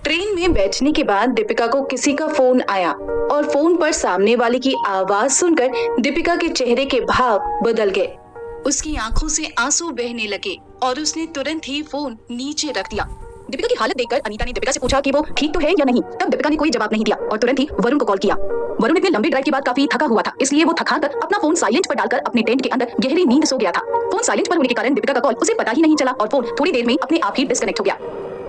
Train में बैठने के बाद दीपिका को किसी का फोन आया और फोन पर सामने वाले की आवाज सुनकर दीपिका के चेहरे के भाव बदल गए। उसकी आंखों से आंसू बहने लगे और उसने तुरंत ही फोन नीचे रख दिया। दीपिका की हालत देखकर अनीता ने दीपिका से पूछा कि वो ठीक तो है या नहीं। तब दीपिका ने कोई जवाब नहीं दिया और तुरंत ही वरुण को कॉल किया। वरुण इतने लंबी ड्राइव के बाद काफी थका हुआ था, इसलिए वो थका कर अपना फोन साइलेंट पर डालकर अपने टेंट के अंदर गहरी नींद सो गया था। फोन साइलेंट पर होने के कारण दीपिका का कॉल उसे पता ही नहीं चला और फोन थोड़ी देर में अपने आप ही डिस्कनेक्ट हो गया।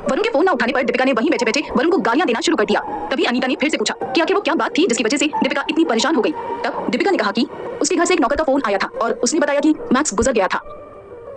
वरुण के फोन न उठाने पर दीपिका ने वहीं बैठे बैठे वरुण को गालियां देना शुरू कर दिया। तभी अनीता ने फिर से पूछा कि आखिर वो क्या बात थी जिसकी वजह से दीपिका इतनी परेशान हो गई। तब दीपिका ने कहा कि उसके घर से एक नौकर का फोन आया था और उसने बताया कि मैक्स गुजर गया था।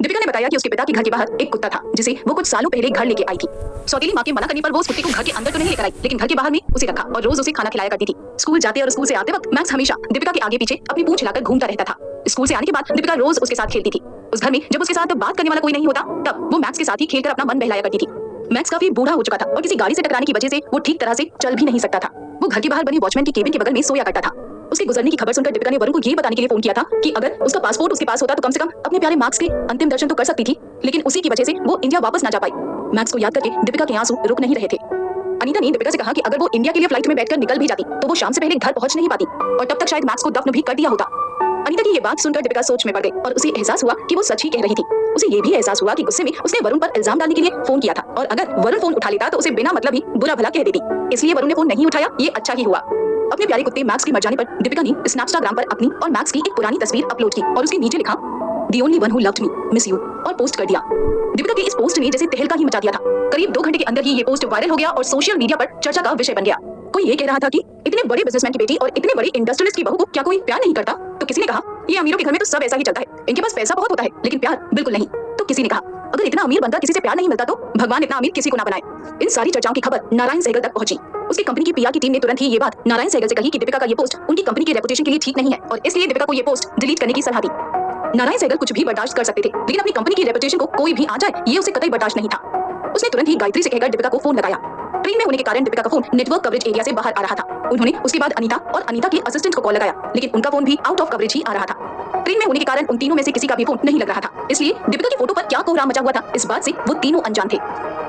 दीपिका ने बताया कि उसके पिता के घर के बाहर एक कुत्ता था जिसे वो कुछ सालों पहले घर लेके आई थी। सौतेली मां के मना करने पर वो उस कुत्ते को घर के अंदर तो नहीं लेकर आई, लेकिन घर के बाहर में उसे रखा और रोज उसे खाना खिलाया करती थी। स्कूल जाते और स्कूल से आते वक्त मैक्स हमेशा दीपिका के आगे पीछे अपनी पूंछ हिलाकर घूमता रहता था। स्कूल से आने के बाद दीपिका रोज उसके साथ खेलती थी। उस घर में जब उसके साथ बात करने वाला कोई नहीं होता तब वो मैक्स के साथ ही खेलकर अपना मन बहलाया करती थी। मैक्स काफी बूढ़ा हो चुका था और किसी गाड़ी से टकराने की वजह से वो ठीक तरह से चल भी नहीं सकता था। वो घर के बाहर बने वॉचमैन के केबिन के बगल में सोया करता था। उसके गुजरने की खबर सुनकर दीपिका ने वरुण को ये बताने के लिए फोन किया था कि अगर उसका पासपोर्ट उसके पास होता तो कम से कम अपने प्यारे मैक्स के अंतिम दर्शन तो कर सकती थी, लेकिन उसी की वजह से वो इंडिया वापस ना जा पाई। मैक्स को याद करके दीपिका के आंसू रुक नहीं रहे थे। अनीता ने दीपिका से कहा कि अगर वो इंडिया के लिए फ्लाइट में बैठकर निकल भी जाती तो वो शाम से पहले घर पहुंच नहीं पाती और तब तक शायद मैक्स को दफन भी कर दिया होता। अनीता की ये बात सुनकर दीपिका सोच में पड़ गई और उसे एहसास हुआ कि वो सच ही कह रही थी। उसे ये भी एहसास हुआ कि गुस्से में उसने वरुण पर इल्जाम डालने के लिए फोन किया था और अगर वरुण फोन उठा लेता तो उसे बिना मतलब ही बुरा भला कह देती, इसलिए वरुण ने फोन नहीं उठाया। ये अच्छा ही हुआ। अपने प्यारे कुत्ते मैक्स के मर जाने पर दीपिका ने स्नैपस्टाग्राम पर अपनी और मैक्स की एक पुरानी तस्वीर अपलोड की और उसके नीचे लिखा The only one who loved me, miss you और पोस्ट कर दिया। दीपिका के इस पोस्ट ने जैसे तहलका ही मचा दिया था। करीब 2 घंटे के अंदर ही ये पोस्ट वायरल हो गया और सोशल मीडिया पर चर्चा का विषय बन गया। कोई ये कह रहा था कि इतने बड़े बिजनेसमैन की बेटी और इतने बड़े इंडस्ट्रियलिस्ट की बहू को क्या कोई प्यार नहीं करता, तो किसी ने कहा ये अमीरों के घर में तो सब ऐसा ही चलता है, इनके पास पैसा बहुत होता है लेकिन प्यार बिल्कुल नहीं। तो किसी ने कहा अगर इतना अमीर बनकर किसी से प्यार नहीं मिलता तो भगवान इतना अमीर किसी को ना बनाए। इन सारी चर्चाओं की खबर नारायण सहगल तक पहुंची। उसकी कंपनी की पीआर की टीम ने तुरंत ही ये बात नारायण सहगल से कही कि दीपिका का ये पोस्ट उनकी कंपनी की रेपुटेशन के लिए ठीक नहीं है और इसलिए दीपिका को ये पोस्ट डिलीट करने की सलाह दी। नारायण सहगल कुछ भी बर्दाश्त कर सकते थे, लेकिन अपनी कंपनी की रेपुटेशन को कोई भी आ जाए ये उसे कतई बर्दाश्त नहीं था। उसने तुरंत ही गायत्री से कहकर दीपिका को फोन लगाया। ट्रेन में होने के कारण दीपिका का फोन नेटवर्क कवरेज एरिया से बाहर आ रहा था। उन्होंने उसके बाद अनीता और अनीता के असिस्टेंट को कॉल लगाया, लेकिन उनका फोन भी आउट ऑफ कवरेज ही आ रहा था। ट्रेन में होने के कारण उन तीनों में से किसी का भी फोन नहीं लग रहा था, इसलिए दीपिका की फोटो पर क्या कोहराम मचा हुआ था इस बात से वो तीनों अनजान थे।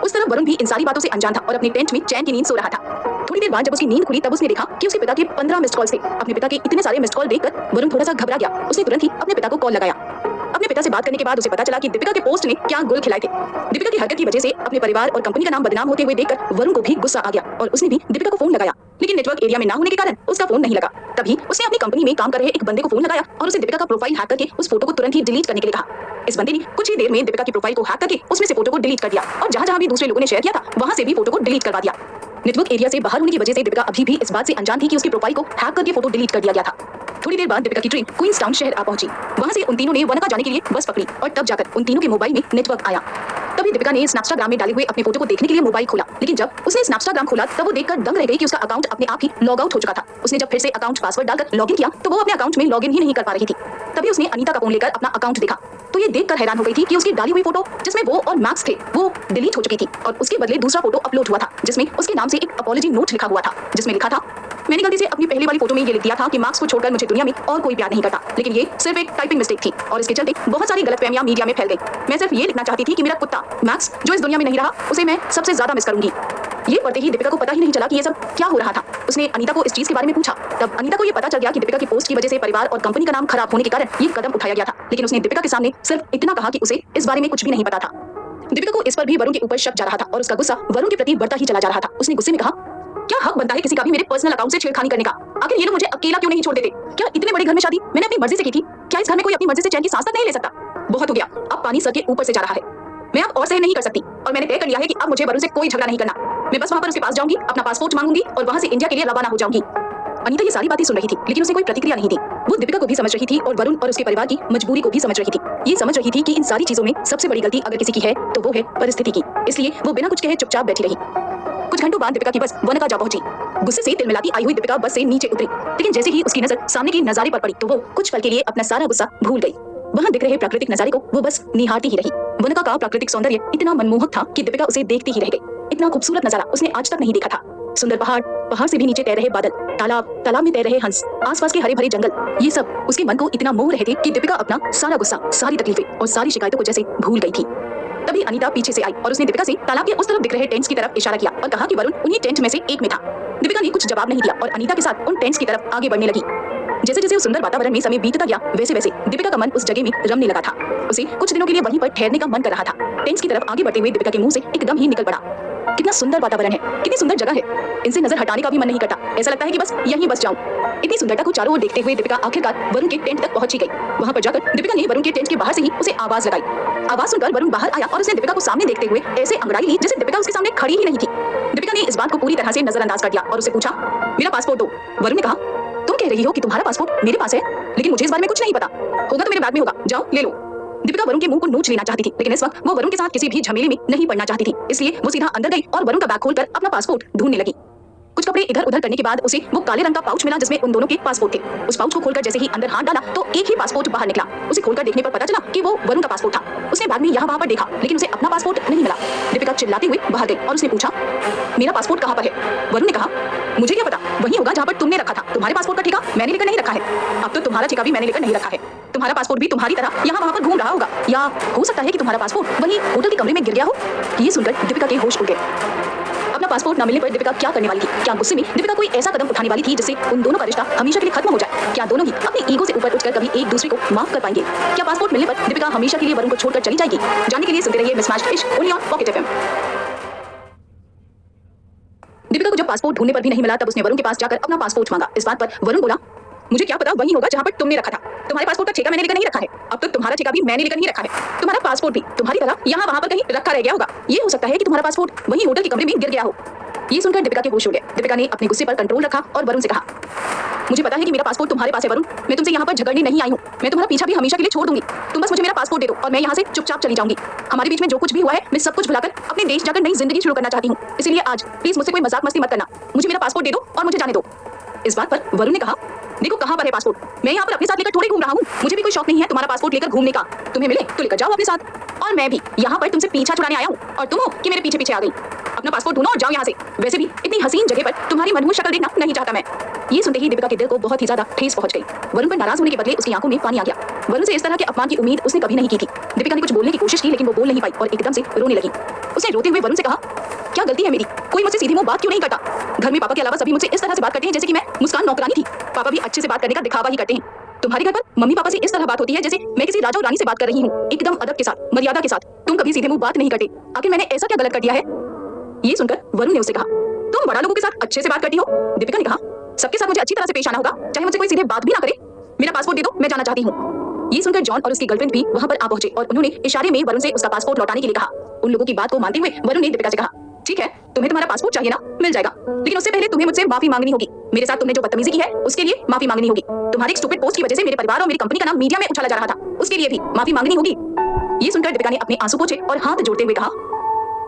उस तरफ वरुण भी इन सारी बातों से अनजान था और अपने टेंट में चैन की नींद सो रहा था। थोड़ी देर बाद जब उसकी नींद खुली तब उसने देखा कि उसके पिता के 15 मिस्ड कॉल्स थे। अपने पिता के इतने सारे मिस्ड कॉल देखकर वरुण थोड़ा सा घबरा गया। उसने तुरंत ही अपने पिता को कॉल लगाया। अपने पिता से बात करने के बाद उसे पता चला कि दीपिका के पोस्ट ने क्या गुल खिलाए थे। दीपिका की हरकत की वजह से अपने परिवार और कंपनी का नाम बदनाम होते हुए देखकर वरुण को भी गुस्सा आ गया और उसने भी दीपिका को फोन लगाया, लेकिन नेटवर्क एरिया में ना होने के कारण उसका फोन नहीं लगा। तभी उसने अपनी कंपनी में काम कर रहे एक बंदे को फोन लगाया और उसे दीपिका का प्रोफाइल हैक करके उस फोटो को तुरंत ही डिलीट करने के लिए कहा। इस बंदे ने कुछ ही देर में दीपिका की प्रोफाइल को हैक करके उसमें से फोटो को डिलीट कर दिया और जहां भी दूसरे लोगों ने शेयर किया था वहां से भी फोटो को डिलीट करवा दिया। नेटवर्क एरिया से बाहर होने की वजह से दीपिका अभी भी इस बात से अनजान थी कि उसकी प्रोफाइल को हैक करके फोटो डिलीट कर दिया गया था। थोड़ी देर बाद दीपिका की ट्रेन क्वींसटाउन शहर आ पहुंची। वहां से उन तीनों ने वनका जाने के लिए बस पकड़ी और तब जाकर उन तीनों के मोबाइल में नेटवर्क आया। तभी दीपिका ने स्नैपस्टाग्राम में डाले हुए अपने फोटो को देखने के लिए मोबाइल खोला, लेकिन जब उसने स्नैपस्टाग्राम खोला तब वो देखकर दंग रह गई कि उसका अकाउंट अपने आप ही लॉग आउट हो चुका था। उसने जब फिर से अकाउंट पासवर्ड डालकर लॉगिन किया तो वो अपने अकाउंट में लॉगिन ही नहीं कर पा रही थी। तभी उसने अनीता का फोन लेकर अपना अकाउंट देखा तो ये देखकर हैरान हो गई थी कि उसकी डाली हुई फोटो जिसमें वो और मैक्स थे वो डिलीट हो चुकी थी और उसके बदले दूसरा फोटो अपलोड हुआ था जिसमें उसके नाम से एक अपॉलॉजी नोट लिखा हुआ था, जिसमें लिखा था मैंने गलती से अपनी पहली वाली फोटो में ये लिख दिया था कि मैक्स को छोड़कर मुझे दुनिया में और कोई प्यार नहीं करता, लेकिन ये सिर्फ एक टाइपिंग मिस्टेक थी और इसके चलते बहुत सारी गलतफहमियां मीडिया में फैल गई। मैं सिर्फ ये लिखना चाहती थी कि मेरा कुत्ता मैक्स जो इस दुनिया में नहीं रहा उसे मैं सबसे ज्यादा मिस करूंगी। ये पढ़ते ही दीपिका को पता ही नहीं चला कि ये सब क्या हो रहा था। उसने अनीता को इस चीज के बारे में पूछा। तब अनीता को ये पता चल गया कि दीपिका की पोस्ट की वजह से परिवार और कंपनी का नाम खराब होने के कारण ये कदम उठाया गया था, लेकिन उसने दीपिका के सामने सिर्फ इतना कहा कि उसे इस बारे में कुछ भी नहीं पता था। दीपिका को इस पर भी वरुण के ऊपर शक जा रहा था और उसका गुस्सा वरुण के प्रति बढ़ता ही चला जा रहा था। उसने गुस्से में कहा क्या हक बनता है किसी का भी मेरे पर्सनल अकाउंट से छेड़खानी करने का? आखिर ये लोग मुझे अकेला क्यों नहीं छोड़ देते? क्या इतने बड़े घर में शादी मैंने अपनी मर्जी से की थी? क्या इस घर में कोई अपनी मर्जी से चैन की सांस तक नहीं ले सकता? बहुत हो गया, अब पानी सर के ऊपर से जा रहा है। मैं अब और सहन नहीं कर सकती और मैंने तय कर लिया है कि अब मुझे वरुण से कोई झगड़ा नहीं करना। मैं बस वहां पर उसके पास जाऊंगी, अपना पासपोर्ट मांगूंगी और वहां से इंडिया के लिए रवाना हो जाऊंगी। अनीता ये सारी बातें सुन रही थी, लेकिन उसे कोई प्रतिक्रिया नहीं दी। वो दीपिका को भी समझ रही थी और वरुण और उसके परिवार की मजबूरी को भी समझ रही थी। ये समझ रही थी कि इन सारी चीजों में सबसे बड़ी गलती अगर किसी की है तो वो है परिस्थिति की, इसलिए वो बिना कुछ कहे चुपचाप बैठी रही। कुछ घंटों बाद दीपिका की बस वनका जा पहुंची। गुस्से से तिलमिलाती आई हुई दीपिका बस से नीचे उतरी, लेकिन जैसे ही उसकी नजर सामने के नजारे पर पड़ी तो वो कुछ पल के लिए अपना सारा गुस्सा भूल गई। वहां दिख रहे प्राकृतिक नजारे को वो बस निहारती ही रही। वनका का प्राकृतिक सौंदर्य इतना मनमोहक था कि दीपिका उसे देखती ही रह गई। इतना खूबसूरत नजारा उसने आज तक नहीं देखा था। सुंदर पहाड़, पहाड़ से भी नीचे तैर रहे बादल, तालाब, तालाब में तैर रहे हंस, आसपास के हरे भरे जंगल, ये सब उसके मन को इतना मोह रहे थे कि दीपिका अपना सारा गुस्सा, सारी तकलीफें और सारी शिकायतों को जैसे भूल गई थी। तभी अनीता पीछे से आई और उसने दीपिका से तालाब के उस तरफ दिख रहे टेंट्स की तरफ इशारा किया और कहा कि वरुण उन्हीं टेंट में से एक में था। दीपिका ने कुछ जवाब नहीं दिया और अनीता के साथ उन टेंट्स की तरफ आगे बढ़ने लगी। जैसे जैसे उस सुंदर वातावरण में समय बीतता गया वैसे वैसे दीपिका का मन उस जगह में रमने लगा था। उसे कुछ दिनों के लिए वहीं पर ठहरने का मन कर रहा था। टेंट्स की तरफ आगे बढ़ते हुए दीपिका के मुंह से एकदम ही निकल पड़ा, कितना सुंदर वातावरण है, कितनी सुंदर जगह है, इनसे नजर हटाने का भी मन नहीं करता। ऐसा लगता है कि बस यहीं बस जाऊं। इतनी सुंदरता को चारों ओर देखते हुए दीपिका आखिरकार वरुण के टेंट तक पहुंची गई। वहां पर जाकर दीपिका ने वरुण के टेंट के बाहर से ही उसे आवाज लगाई। आवाज सुनकर वरुण बाहर आया और उसने दीपिका को सामने देखते हुए ऐसे अंगड़ाई ली जैसे दीपिका उसके सामने खड़ी ही नहीं थी। दीपिका ने इस बात को पूरी तरह से नजरअंदाज कर दिया और उससे पूछा, मेरा पासपोर्ट दो। वरुण ने कहा, तुम कह रही हो कि तुम्हारा पासपोर्ट मेरे पास है, लेकिन मुझे इस बारे में कुछ नहीं पता। होगा तो मेरे बैग में होगा, जाओ ले लो। दीपिका वरुण के मुंह को नोच लेना चाहती थी, लेकिन इस वक्त वो वरुण के साथ किसी भी झमेले में नहीं पड़ना चाहती थी। इसलिए वो सीधा अंदर गई और वरुण का बैग खोलकर अपना पासपोर्ट ढूंढने लगी। कुछ कपड़े इधर उधर करने के बाद उसे वो काले रंग का पाउच मिला जिसमें उन दोनों के पासपोर्ट थे। उस पाउच को खोलकर जैसे ही अंदर हाथ डाला तो एक ही पासपोर्ट बाहर निकला। उसे खोलकर देखने पर पता चला कि वो वरुण का पासपोर्ट था। उसने बैग में यहाँ वहाँ पर देखा, लेकिन उसे अपना पासपोर्ट नहीं मिला। दीपिका चिल्लाते हुए बाहर गई और उसने पूछा, मेरा पासपोर्ट कहाँ पर है? वरुण ने कहा, मुझे क्या पता, वही होगा जहाँ पर तुमने रखा था। तुम्हारे पासपोर्ट का ठेका मैंने लेकर नहीं रखा है। अब तो तुम्हारा ठेका भी मैंने लेकर नहीं रखा है। तुम्हारा पासपोर्ट भी तुम्हारी तरह यहाँ वहाँ पर घूम रहा होगा, या हो सकता है कि तुम्हारा पासपोर्ट वही होटल के कमरे में गिर गया हो। ये सुनकर दीपिका के होश उड़ गए। अपना पासपोर्ट न मिलने पर दीपिका क्या करने वाली थी? क्या गुस्से में दीपिका कोई ऐसा कदम उठाने वाली थी जिससे उन दोनों का रिश्ता हमेशा के लिए खत्म हो जाए? क्या दोनों ही अपनी ईगो से ऊपर उठकर कभी एक दूसरे को माफ कर पाएंगे? क्या पासपोर्ट मिलने पर दीपिका हमेशा के लिए वरुण को छोड़कर चली जाएगी? जानने के लिए सुनते रहिए मिसमैच्ड इश्क only on pocket FM. Deepika को जब पासपोर्ट ढूंढने पर भी नहीं मिला तब उसने वरुण के पास जाकर अपना पासपोर्ट मांगा। इस बात पर वरुण बोला, मुझे क्या पता, वही होगा जहाँ पर तुमने रखा था। तुम्हारे पासपोर्ट का ठेका मैंने लेकर नहीं रखा है। अब तो तुम्हारा ठेका भी मैंने लेकर नहीं रखा है। तुम्हारा पासपोर्ट भी तुम्हारी तरह यहाँ वहाँ पर कहीं रखा रह गया होगा। ये हो सकता है कि तुम्हारा पासपोर्ट वही होटल के कमरे में गिर गया हो। ये सुनकर दीपिका के होश उड़ गए। दीपिका ने अपने गुस्से पर कंट्रोल रखा और वरुण से कहा, मुझे पता है कि मेरा पासपोर्ट तुम्हारे पास है वरुण। मैं तुमसे यहाँ पर झगड़ने नहीं आई हूँ। मैं तुम्हारा पीछा भी हमेशा के लिए छोड़ दूंगी। तुम बस मुझे मेरा पासपोर्ट दे दो और मैं यहाँ से चुपचाप चली जाऊंगी। हमारे बीच में जो कुछ भी हुआ है मैं सब कुछ भुलाकर अपने देश जाकर नई जिंदगी शुरू करना चाहती हूँ। इसलिए आज प्लीज मुझसे कोई मजाक मस्ती मत करना। मुझे मेरा पासपोर्ट दे दो और मुझे जाने दो। इस बात पर वरुण ने कहा, देखो कहाँ पर है पासपोर्ट? मैं यहाँ पर अपने साथ लेकर थोड़ी घूम रहा हूँ। मुझे भी कोई शौक नहीं है तुम्हारा पासपोर्ट लेकर घूमने का। तुम्हें मिले तो लेकर जाओ अपने साथ। और मैं भी यहाँ पर तुमसे पीछा छुड़ाने आया हूँ और तुम हो कि मेरे पीछे पीछे आ गई। अपना पासपोर्ट ढूंढो और जाओ यहाँ से। वैसे भी इतनी हसीन जगह पर तुम्हारी मनहूस शक्ल देखना नहीं चाहता मैं। ये सुनते ही दीपिका के दिल को बहुत ही ज्यादा ठेस पहुंच गई। वरुण पर नाराज होने के बदले उसकी आंखों में पानी आ गया। वरुण से इस तरह के अपमान की उम्मीद उसने कभी नहीं की थी। दीपिका ने कुछ बोलने की कोशिश की लेकिन वो बोल नहीं पाई और एकदम से रोने लगी। उसने रोते हुए वरुण से कहा, क्या गलती है मेरी? कोई मुझसे सीधी मुंह बात क्यों नहीं करता? घर में पापा के अलावा सभी मुझसे इस तरह से बात करते हैं जैसे कि मैं मुस्कान नौकरानी थी। पापा भी अच्छे से बात करने का दिखावा ही करते हैं। तुम्हारे घर पर मम्मी पापा से इस तरह बात होती है जैसे मैं किसी राजा और रानी से बात कर रही हूँ, एकदम अदब के साथ, मर्यादा के साथ। तुम कभी सीधे मुंह बात नहीं करते। आखिर मैंने ऐसा क्या गलत कर दिया है? ये सुनकर वरुण ने उससे कहा, तुम बड़ा लोगों के साथ अच्छे से बात करती हो। दीपिका ने कहा, सबके साथ मुझे अच्छी तरह से पेश आना होगा, चाहे मुझसे कोई सीधे बात भी ना करे। मेरा पासपोर्ट दे दो, मैं जाना चाहती हूँ। ये सुनकर जॉन और उसकी गर्लफ्रेंड भी वहां पर आ पहुंचे और उन्होंने इशारे में वरुण से उसका पासपोर्ट लौटाने के लिए कहा। उन लोगों की बात को मानते हुए वरुण ने दीपिका से कहा, ठीक है, तुम्हें तुम्हारा पासपोर्ट चाहिए ना, मिल जाएगा, लेकिन उससे पहले तुम्हें मुझसे माफी मांगनी होगी। मेरे साथ तुमने जो बदतमीजी की है उसके लिए माफी मांगनी होगी। तुम्हारी एक स्टूपिड पोस्ट की वजह से मेरे परिवार और मेरी कंपनी का नाम मीडिया में उछाला जा रहा था, उसके लिए भी माफी मांगनी होगी। ये सुनकर दीपिका ने अपने आंसू पोंछे और हाथ जोड़ते हुए कहा,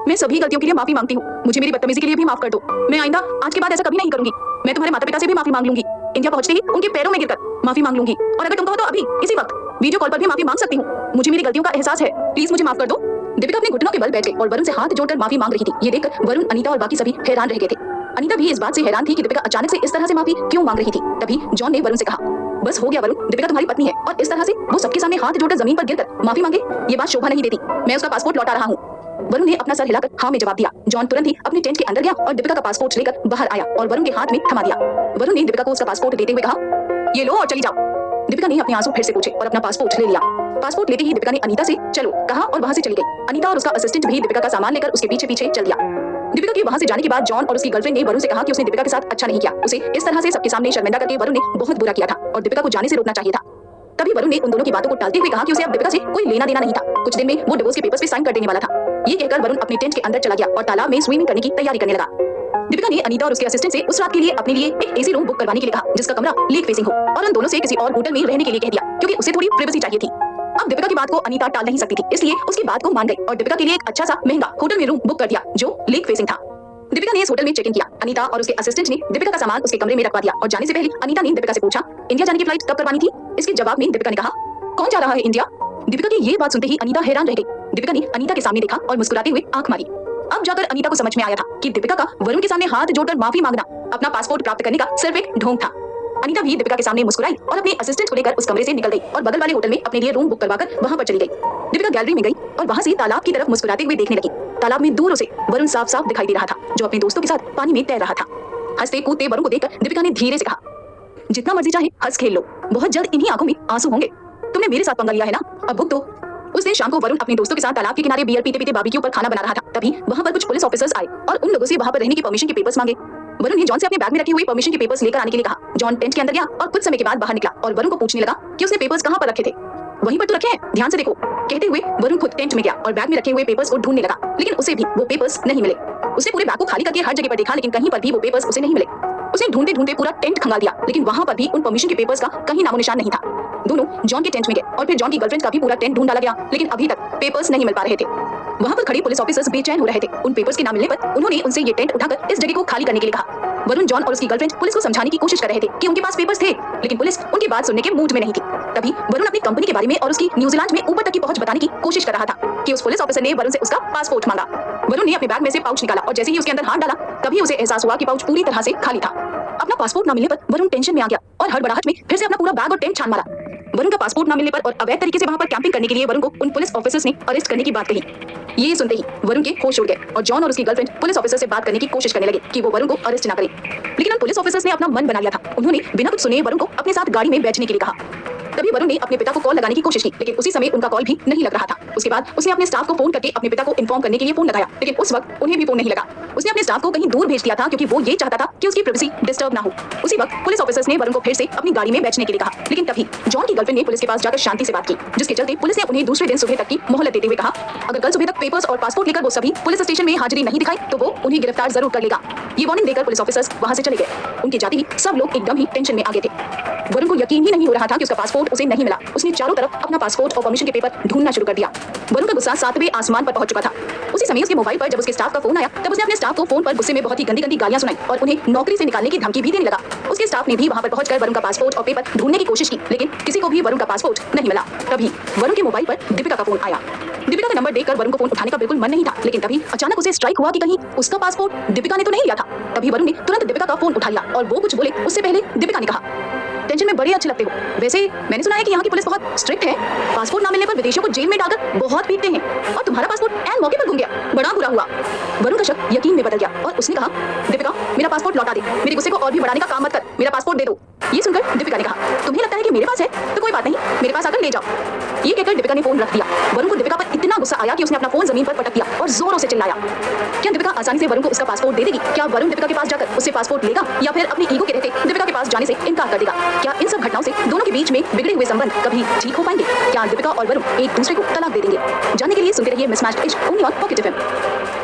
मैं सभी गलतियों के लिए माफी मांगती हूँ। मुझे मेरी बदतमीजी के लिए भी माफ कर दो। मैं आइंदा आज के बाद ऐसा कभी नहीं करूंगी। मैं तुम्हारे माता पिता से भी माफी मांग लूंगी। इंडिया पहुंचते ही उनके पैरों में गिरकर माफी मांग लूंगी। और अगर तुम कहो तो अभी इसी वक्त वीडियो कॉल पर भी माफी मांग सकती हूँ। मुझे मेरी गलतियों का एहसास है, प्लीज मुझे माफ कर दो। दीपिका अपने घुटनों के बल बैठ गई और वरुण से हाथ जोड़कर माफी मांग रही थी। ये देखकर वरुण, अनीता और बाकी सभी हैरान रह गए थे। अनीता भी इस बात से हैरान थी कि दीपिका अचानक से इस तरह से माफी क्यों मांग रही थी। तभी जॉन ने वरुण से कहा, बस हो गया वरुण, दीपिका तुम्हारी पत्नी है और इस तरह से वो सबके सामने हाथ जोड़कर जमीन पर गिरकर माफी मांगे, ये बात शोभा नहीं देती। मैं उसका पासपोर्ट लौटा रहा हूँ। वरुण ने अपना सर हिलाकर हाँ में जवाब दिया। जॉन तुरंत ही अपने टेंट के अंदर गया और दीपिका का पासपोर्ट लेकर बाहर आया और वरुण के हाथ में थमा दिया। वरुण ने दीपिका को उसका पासपोर्ट देते हुए कहा, ये लो और चली जाओ। दीपिका ने अपने आंसू फिर से पोंछे और अपना पासपोर्ट ले लिया। पासपोर्ट लेते ही दीपिका ने अनीता से चलो कहा और वहां से चली गई। अनीता और उसका असिस्टेंट भी दीपिका का सामान लेकर उसके पीछे पीछे चल दिया। दीपिका के वहां से जाने के बाद जॉन और उसकी गर्लफ्रेंड ने वरुण से कहा कि उसने दीपिका के साथ अच्छा नहीं किया। उसे इस तरह से सबके सामने शर्मिंदा करके वरुण ने बहुत बुरा किया था और दीपिका को जाने से रोकना चाहिए था। तभी वरुण ने उन दोनों की बातों को टालते हुए कहा कि उसे अब दीपिका से कोई लेना देना नहीं था। कुछ दिन में वो डिवोर्स के पेपर्स पे साइन कर देने वाला था। ये कहकर वरुण अपने टेंट के अंदर चला गया और तालाब में स्विमिंग करने की तैयारी करने लगा। दीपिका ने अनीता और उसके असिस्टेंट से उस रात के लिए अपने लिए एक एसी रूम बुक करवाने के लिए कहा जिसका कमरा लेक फेसिंग हो और उन दोनों से किसी और होटल में रहने के लिए कह दिया क्योंकि उसे थोड़ी प्राइवेसी चाहिए थी। अब दीपिका की बात को अनीता टाल नहीं सकती थी, इसलिए उसकी बात को मान गई और दीपिका के लिए एक अच्छा सा महंगा होटल में रूम बुक कर दिया जो लेक फेसिंग था। दीपिका ने इस होटल में चेक इन किया। अनीता और उसके असिस्टेंट ने दीपिका का सामान उसके कमरे में रखवा दिया और जाने से पहले अनीता ने दीपिका से पूछा, इंडिया जाने की फ्लाइट कब करवानी थी? इसके जवाब में दीपिका ने कहा, कौन जा रहा है इंडिया? दीपिका की ये बात सुनते ही अनीता हैरान रह गई। दीपिका ने अनीता के सामने देखा और मुस्कुराते हुए आंख मारी। अब जाकर अनीता को समझ में आया था कि दीपिका का वरुण के सामने हाथ जोड़कर माफी मांगना अपना पासपोर्ट प्राप्त करने का सिर्फ एक ढोंग था। अनीता भी दीपिका के सामने मुस्कुराई और अपने असिस्टेंट को लेकर उस कमरे से निकल गई और बगल वाले होटल में अपने लिए रूम बुक करवाकर वहां पर चली गई। दीपिका गैलरी में गई और वहां से तालाब की तरफ मुस्कुराते हुए देखने लगी। तालाब में दूर से वरुण साफ साफ दिखाई दे रहा था, जो अपने दोस्तों के साथ पानी में तैर रहा था। हंसते कूदते वरुण को देखकर दीपिका ने धीरे से कहा, जितना मर्जी चाहे हंस खेल लो, बहुत जल्द इन्हीं आंखों में आंसू होंगे। तुमने मेरे साथ पंगा लिया है ना, अब भुगतो। उस दिन शाम को वरुण अपने दोस्तों के साथ तालाब के किनारे बियर पीते पीते बारबेक्यू पर खाना बना रहा था। तभी वहां पर कुछ पुलिस ऑफिसर्स आए और उन लोगों से वहां पर रहने की परमिशन के पेपर्स मांगे। वरुण ने जॉन से अपने बैग में रखे हुए परमिशन के पेपर्स लेकर आने के लिए कहा। जॉन टेंट के अंदर गया और कुछ समय के बाद बाहर निकला और वरुण को पूछने लगा कि उसने पेपर्स कहां पर रखे थे। वहीं पर तो रखे हैं, ध्यान से देखो। कहते हुए वरुण खुद टेंट में गया और बैग में रखे हुए पेपर्स को ढूंढने लगा, लेकिन उसे भी वो पेपर्स नहीं मिले। उसने पूरे बैग को खाली करके हर जगह पर देखा, लेकिन कहीं पर भी वो पेपर्स उसे नहीं मिले। उसने ढूंढते ढूंढते पूरा टेंट खंगाल दिया, लेकिन वहां पर भी उन परमिशन के पेपर्स का कहीं नामो निशान नहीं था। दोनों जॉन के टेंट में गए और फिर जॉन की गर्लफ्रेंड का भी पूरा टेंट ढूंढ डाला गया, लेकिन अभी तक पेपर्स नहीं मिल पा रहे थे। वहां पर खड़े पुलिस ऑफिसर्स बेचैन हो रहे थे। उन पेपर्स के ना मिलने पर उन्होंने उनसे ये टेंट उठाकर इस जगह को खाली करने के लिए कहा। वरुण, जॉन और उसकी गर्लफ्रेंड पुलिस को समझाने की कोशिश कर रहे थे कि उनके पास पेपर्स थे, लेकिन पुलिस उनकी बात सुनने के मूड में नहीं थी। तभी वरुण अपनी कंपनी के बारे में और उसकी न्यूजीलैंड में ऊपर तक की पहुंच बताने की कोशिश कर रहा था कि उस पुलिस ऑफिसर ने वरुण से उसका पासपोर्ट मांगा। वरुण ने अपने बैग में से पाउच निकाला और जैसे ही उसके अंदर हाथ डाला, तभी उसे एहसास हुआ कि पाउच पूरी तरह से खाली था। अपना पासपोर्ट न मिलने पर वरुण टेंशन में आ गया और हड़बड़ाहट में फिर से अपना पूरा बैग और टेंट छान मारा। वरुण का पासपोर्ट न मिलने पर और अवैध तरीके से वहां पर कैंपिंग करने के लिए वरुण को उन पुलिस ऑफिसर्स ने अरेस्ट करने की बात कही। ये सुनते ही वरुण के होश उड़ गए और जॉन और उसकी गर्लफ्रेंड पुलिस ऑफिसर से बात करने की कोशिश करने लगे कि वो वरुण को अरेस्ट न करें, लेकिन उन पुलिस ऑफिसर्स ने अपना मन बना लिया था। उन्होंने बिना कुछ सुने वरुण को अपने साथ गाड़ी में बैठने के लिए कहा। तभी वरुण ने अपने पिता को कॉल लगाने की कोशिश की, लेकिन उसी समय उनका कॉल भी नहीं लग रहा था। उसके बाद उसने अपने स्टाफ को फोन करके अपने पिता को इन्फॉर्म करने के लिए फोन लगाया, लेकिन उस वक्त उन्हें भी फोन नहीं लगा। उसने अपने स्टाफ को कहीं दूर भेज दिया था, क्योंकि वो ये चाहता था कि उसकी प्राइवेसी डिस्टर्ब ना हो। उसी वक्त पुलिस ऑफिसर्स ने वरुण को फिर से अपनी गाड़ी में बैठने के लिए कहा, लेकिन तभी जॉन की गर्लफ्रेंड ने पुलिस के पास जाकर शांति से बात की, जिसके चलते पुलिस ने उन्हें दूसरे दिन सुबह तक की मोहलत देते हुए कहा, अगर कल सुबह तक पेपर्स और पासपोर्ट लेकर वो सभी पुलिस स्टेशन में हाजिरी नहीं दिखाई तो वो उन्हें गिरफ्तार जरूर कर लेगा। ये वार्निंग देकर पुलिस ऑफिसर्स वहां से चले गए। उनके जाते ही सब लोग एकदम ही टेंशन में आ गए थे। वरुण को यकीन ही नहीं हो रहा था कि उसका पासपोर्ट उसे नहीं मिला। उसने चारों तरफ अपना पासपोर्ट और परमिशन के पेपर ढूंढना शुरू कर दिया। वरुण का गुस्सा 7वें आसमान पर पहुंच चुका था। उसी समय उसके मोबाइल पर जब उसके स्टाफ का फोन आया, तब उसने अपने स्टाफ को फोन पर गुस्से में बहुत ही गंदी गंदी गालियां सुनाई और उन्हें नौकरी से निकालने की धमकी भी देने लगा। उसके स्टाफ ने भी वहां पर पहुंचकर वरुण का पासपोर्ट और पेपर ढूंढने की कोशिश की, लेकिन किसी को भी वरुण का पासपोर्ट नहीं मिला। तभी वरुण के मोबाइल पर दीपिका का फोन आया। दीपिका का नंबर देखकर वरुण को फोन उठाने का बिल्कुल मन नहीं था, लेकिन तभी अचानक उसे स्ट्राइक हुआ कि कहीं उसका पासपोर्ट दीपिका ने तो नहीं लिया था। तभी वरुण ने तुरंत दीपिका का फोन उठा लिया और वो कुछ बोले उससे पहले दीपिका ने कहा, टेंशन में बड़े अच्छे लगते हो। वैसे मैंने सुना है कि यहाँ की पुलिस बहुत स्ट्रिक्ट है, पासपोर्ट ना मिलने पर विदेशियों को जेल में डालकर बहुत पीटते हैं, और तुम्हारा पासपोर्ट ऐन मौके पर गुम गया, बड़ा बुरा हुआ। वरुण का शक यकीन में बदल गया और उसने कहा, दीपिका मेरा पासपोर्ट लौटा दे, मेरे गुस्से को और भी बढ़ाने का काम मत कर, मेरा पासपोर्ट दे दो। ये सुनकर दीपिका ने कहा, तुम्हें लगता है कि मेरे पास है तो कोई बात नहीं, मेरे पास आकर ले जाओ। ये कहकर दीपिका ने फोन रख दिया। वरुण को दीपिका पर इतना गुस्सा आया कि उसने अपना फोन जमीन पर पटक दिया और जोरों से चिल्लाया। क्या दीपिका आसानी से वरुण को उसका पासपोर्ट दे देगी? क्या वरुण दीपिका के पास जाकर उससे पासपोर्ट लेगा, या फिर अपनी ईगो के रहते दीपिका के पास जाने से इनकार कर देगा? क्या इन सब घटनाओं से दोनों के बीच में बिगड़े हुए संबंध कभी ठीक हो पाएंगे? क्या दीपिका और वरुण एक दूसरे को तलाक दे देंगे? जानने के लिए सुनते रहिए मिसमैच्ड इश्क ओनली ऑन पॉकेट एफएम।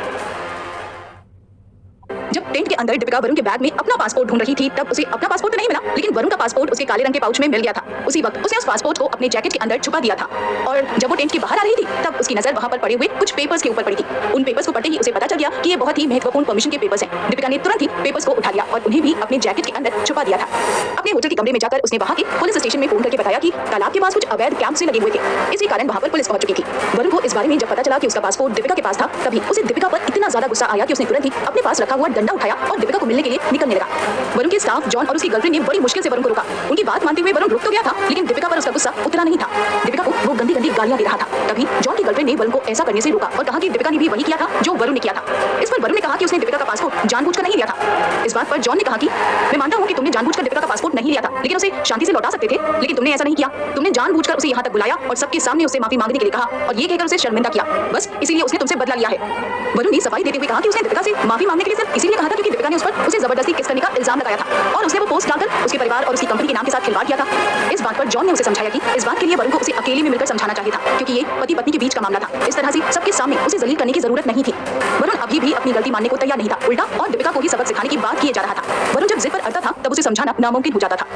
जब टेंट के अंदर दीपिका वरुण के बैग में अपना पासपोर्ट ढूंढ रही थी, तब उसे अपना पासपोर्ट तो नहीं मिला, लेकिन वरुण का पासपोर्ट उसके काले रंग के पाउच में मिल गया था। उसी वक्त उसने उस पासपोर्ट को अपने जैकेट के अंदर छुपा दिया था और जब वो टेंट के बाहर आ रही थी, तब उसकी नजर वहां पर पड़े हुए कुछ पेपर्स के ऊपर पड़ी थी। उन पेपर्स को पढ़ते ही उसे पता चल गया कि ये बहुत ही महत्वपूर्ण परमिशन के पेपर्स हैं। दीपिका ने तुरंत ही पेपर्स को उठा लिया और उन्हें भी अपने जैकेट के अंदर छुपा दिया था। अपने होटल के कमरे में जाकर उसने वहां के पुलिस स्टेशन में फोन करके बताया कि तालाब के पास कुछ अवैध कैंप से लगे हुए थे, इसी कारण वहां पर पुलिस पहुंच चुकी थी। वरुण को इस बारे में जब पता चला कि उसका पासपोर्ट दीपिका के पास था, तभी उसे दीपिका पर इतना ज्यादा गुस्सा आया कि उसने तुरंत ही अपने पास रखा हुआ डंडा उठाया और दीपिका को मिलने के लिए निकलने लगा। वरुण के स्टाफ जॉन और उसकी गर्लफ्रेंड ने बड़ी मुश्किल से वरुण को रोका। उनकी बात मानते हुए वरुण रुक तो गया था, लेकिन दीपिका पर उसका गुस्सा उतरा नहीं था। दीपिका को वो गंदी गंदी गालियां दे रहा था। तभी जॉन की गर्लफ्रेंड ने वरुण को ऐसा करने से रोका और कहा कि दीपिका ने भी वही किया था जो वरुण ने किया था। इस पर वरुण ने कहा कि उसने दीपिका का पासपोर्ट जानबूझकर नहीं लिया था। इस बात पर जॉन ने कहा कि मैं मानता हूं कि तुमने जानबूझकर दीपिका का पासपोर्ट नहीं लिया था, लेकिन उसे शांति से लौटा सकते थे, लेकिन तुमने ऐसा नहीं किया। तुमने जानबूझकर उसे यहाँ तक बुलाया और सबके सामने उससे माफी मांगने के लिए कहा और ये कहकर उसे शर्मिंदा किया, बस इसीलिए उसने तुमसे बदला लिया है। वरुण ने सफाई देते हुए कहा कि उसने दीपिका से माफी मांगने के लिए सिर्फ इसीलिए कहा था क्योंकि दीपिका ने उस पर उसे जबरदस्ती किस करने का इल्जाम लगाया था और उसने वो पोस्ट डालकर उसके परिवार और उसकी कंपनी के नाम के साथ खिलवाड़ किया था। इस बात पर जॉन ने उसे समझाया कि इस बात के लिए वरुण को उसे अकेले में मिलकर समझाना चाहिए था, क्योंकि ये पति पत्नी के बीच का मामला था। इस तरह से सबके सामने उसे जलील करने की जरूरत नहीं थी। वरुण अभी भी अपनी गलती मानने को तैयार नहीं था, उल्टा और दीपिका को ही सबक सिखाने की बात किए जा रहा था। वरुण जब जिद पर अड़ता था, तब उसे समझाना नामुमकिन हो जाता था।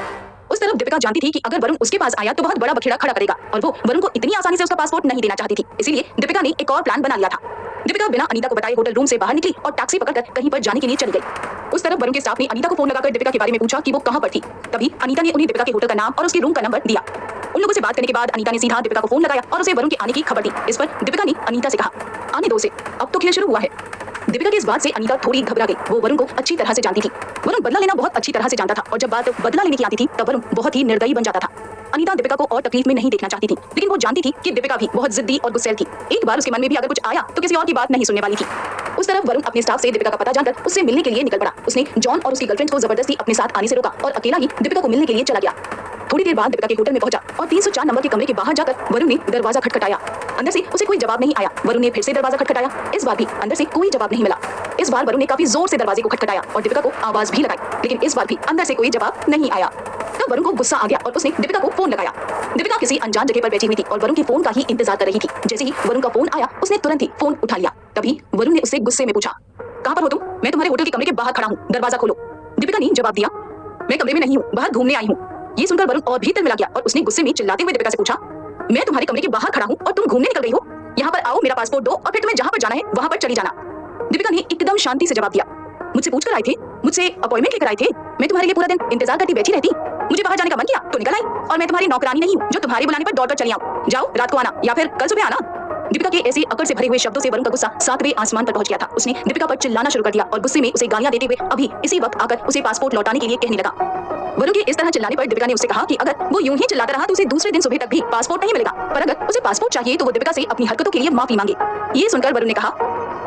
उस तरफ दीपिका जानती थी कि अगर वरुण उसके पास आया तो बहुत बड़ा बखेड़ा खड़ा करेगा और वो वरुण को इतनी आसानी से उसका पासपोर्ट नहीं देना चाहती थी। इसीलिए दीपिका ने एक और प्लान बना लिया था। दीपिका बिना अनीता को बताए होटल रूम से बाहर निकली और टैक्सी पकड़कर कहीं पर जाने के लिए चली गई। उस तरफ वरुण के स्टाफ ने अनीता को फोन लगाकर दीपिका के बारे में पूछा कि वो कहां पर थी। तभी अनीता ने उन्हें दीपिका के होटल का नाम और उसके रूम का नंबर दिया। उन लोगों से बात करने के बाद अनीता ने सीधा दीपिका को फोन लगाया और उसे वरुण के आने की खबर दी। इस पर दीपिका ने अनीता से कहा, आने दो उसे, अब तो खेल शुरू हुआ है। दीपिका की इस बात से अनीता थोड़ी घबरा गई। वो वरुण को अच्छी तरह से जानती थी। वरुण बदला लेना बहुत अच्छी तरह से जानता था और जब बात बदला लेने की आती थी तब वरुण बहुत ही निर्दयी बन जाता था। अनीता दीपिका को और तकलीफ में नहीं देखना चाहती थी, लेकिन वो जानती थी कि दीपिका भी बहुत जिद्दी और गुस्सैल थी। एक बार उसके मन में भी अगर कुछ आया तो किसी और की बात नहीं सुनने वाली थी। उस तरफ वरुण अपने स्टाफ से दीपिका का पता जानकर उससे मिलने के लिए निकल पड़ा। उसने जॉन और उसकी गर्लफ्रेंड को जबरदस्ती अपने साथ आने से रोका और अकेला ही दीपिका को मिलने के लिए चला गया। थोड़ी देर बाद दीपिका के होटल में पहुंचा और 304 नंबर के कमरे के बाहर जाकर वरुण ने दरवाजा खटखटाया। अंदर से उसे कोई जवाब नहीं आया। वरुण ने फिर से दरवाजा खटखटाया। इस बार भी अंदर से कोई जवाब नहीं मिला। इस बार वरुण ने काफी जोर से दरवाजे को खटखटाया और दीपिका को आवाज भी लगाई, लेकिन इस बार भी अंदर से कोई जवाब नहीं आया। तब वरुण को गुस्सा आ गया और उसने दीपिका को फोन लगाया। दीपिका किसी अनजान जगह पर बैठी हुई थी और वरुण के फोन का ही इंतजार कर रही थी। जैसे ही वरुण का फोन आया उसने तुरंत ही फोन उठा लिया। तभी वरुण ने उससे गुस्से में पूछा, कहां पर हो तुम? मैं तुम्हारे होटल के कमरे के बाहर खड़ा हूं, दरवाजा खोलो। दीपिका ने जवाब दिया, मैं कमरे में नहीं हूं, बाहर घूमने आई हूं। ये सुनकर वरुण और भी तिलमिला गया और उसने गुस्से में चिल्लाते हुए दीपिका से पूछा, मैं तुम्हारे कमरे के बाहर खड़ा हूं और तुम घूमने निकल गई हो? यहाँ पर आओ, मेरा पासपोर्ट दो और फिर तुम्हें जहां पर जाना है वहां पर चली जाना। दीपिका ने एकदम शांति से जवाब दिया, मुझसे पूछकर आए थे, मुझसे अपॉइंटमेंट लेकर आए थे, मैं तुम्हारे लिए पूरा दिन इंतजार करती बैठी रहती। मुझे बाहर जाने का मन किया तो निकल आई और मैं तुम्हारी नौकरानी नहीं हूँ जो तुम्हारे बुलाने पर दौड़ कर चली आऊं। जाओ, रात को आना या फिर कल सुबह आना। दीपिका के ऐसे अकड़ से भरे हुए शब्दों से वरुण का गुस्सा 7वें आसमान पर पहुंच गया था। उसने दीपिका पर चिल्लाना शुरू कर दिया और गुस्से में उसे गालियां देते हुए अभी इसी वक्त आकर उसे पासपोर्ट लौटाने के लिए कहने लगा। वरुण के इस तरह चिल्लाने पर दीपिका ने उससे कहा कि अगर वो यूं ही चिल्लाता रहा तो उसे दूसरे दिन सुबह तक भी पासपोर्ट नहीं मिलेगा, पर अगर उसे पासपोर्ट चाहिए तो वो दीपिका से अपनी हरकतों के लिए माफी मांगे। ये सुनकर वरुण ने कहा,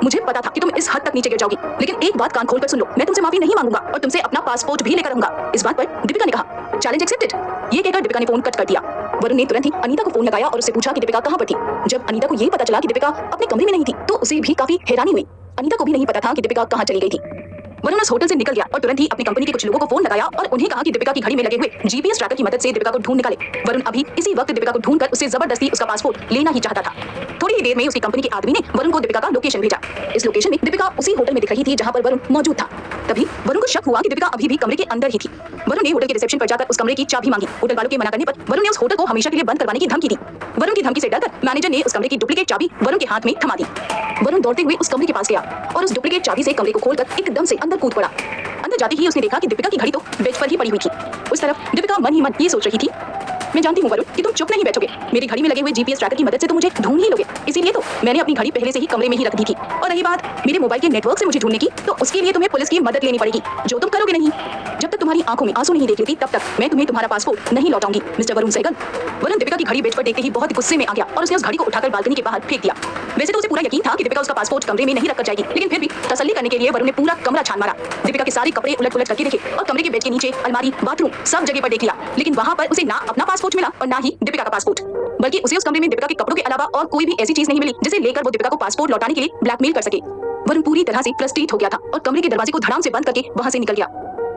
मुझे पता था कि तुम इस हद तक नीचे गिर जाओगी, लेकिन एक बात कान खोलकर सुन लो, मैं तुमसे माफी नहीं मांगूंगा और तुमसे अपना पासपोर्ट भी लेकर आऊंगा। इस बात पर दीपिका ने कहा, चैलेंज एक्सेप्टेड। ये कहकर दीपिका ने फोन कट कर दिया। वरुण ने तुरंत ही अनीता को फोन लगाया और उससे पूछा कि दीपिका कहां पर थी। जब अनीता को ये पता चला कि दीपिका अपने कमरे में नहीं थी तो उसे भी काफी हैरानी हुई। अनीता को भी नहीं पता था कि दीपिका कहां चली गई थी। वरुण उस होटल से निकल गया और तुरंत ही अपनी कंपनी के कुछ लोगों को फोन लगाया और उन्हें कहा कि दीपिका की घड़ी में लगे हुए जीपीएस ट्रैकर की मदद से दीपिका को ढूंढ निकाले। वरुण अभी इसी वक्त दीपिका को ढूंढकर उससे जबरदस्ती उसका पासपोर्ट लेना ही चाहता था। थोड़ी ही देर में उसकी कंपनी के आदमी ने वरुण को दीपिका का लोकेशन भेजा। इस लोकेशन में दीपिका उसी होटल में दिख रही थी जहां पर वरुण मौजूद था। तभी वरुण को शक हुआ कि दीपिका अभी भी कमरे के अंदर ही थी। वरुण ने होटल के रिसेप्शन पर जाकर उस कमरे की चाबी मांगी। होटल वालों के मना करने पर वरुण ने उस होटल को हमेशा के लिए बंद करवाने की धमकी दी। वरुण की धमकी से डरकर मैनेजर ने उस कमरे की डुप्लीकेट चाबी वरुण के हाथ में थमा दी। वरुण दौड़ते हुए उस कमरे के पास गया और उस डुप्लीकेट चाबी से कमरे को खोलकर एकदम से अंदर कूद पड़ा। अंदर जाते ही उसने देखा कि दीपिका की घड़ी तो बेंच पर ही पड़ी हुई थी। उस तरफ दीपिका मन ही मन ये सोच रही थी, मैं जानती हूँ वरुण कि तुम चुप नहीं बैठोगे, मेरी घड़ी में लगे हुए जीपीएस ट्रैकर की मदद से तुम मुझे ढूंढ ही लोगे, इसीलिए तो मैंने अपनी घड़ी पहले से ही कमरे में ही रख दी थी। और रही बात मेरे मोबाइल के नेटवर्क से मुझे ढूंढने की, तो उसके लिए तुम्हें पुलिस की मदद लेनी पड़ेगी, जो तुम करोगे नहीं। जब तक तुम्हारी आंखों में आंसू नहीं देख लेती तब तक मैं तुम्हें तुम्हारा पासपोर्ट नहीं लौटाऊंगी, मिस्टर वरुण सहगल। वरुण दीपिका की घड़ी बेंच पर देखते ही बहुत गुस्से में आ गया और उसने उस घड़ी को उठाकर बालकनी के बाहर फेंक दिया। वैसे तो उसे पूरा यकीन था कि दीपिका उसका पासपोर्ट कमरे में नहीं रखकर जाएगी, लेकिन फिर भी तसल्ली करने के लिए वरुण ने पूरा कमरा छान मारा। दीपिका के सारे कपड़े उलट पुलट करके देखे और कमरे के बेड के नीचे, अलमारी, बाथरूम सब जगह पर देख लिया, लेकिन वहां पर उसे ना अपना पासपोर्ट मिला और ना ही दीपिका का पासपोर्ट, बल्कि उसे उस कमरे में दीपिका के कपड़ों के अलावा और कोई भी ऐसी चीज नहीं मिली जिसे लेकर वो दीपिका को पासपोर्ट लौटाने के लिए ब्लैकमेल कर सके। वरुण पूरी तरह से फ्रस्ट्रेट हो गया था और कमरे के दरवाजे को धड़ाम से बंद करके वहां से निकल गया।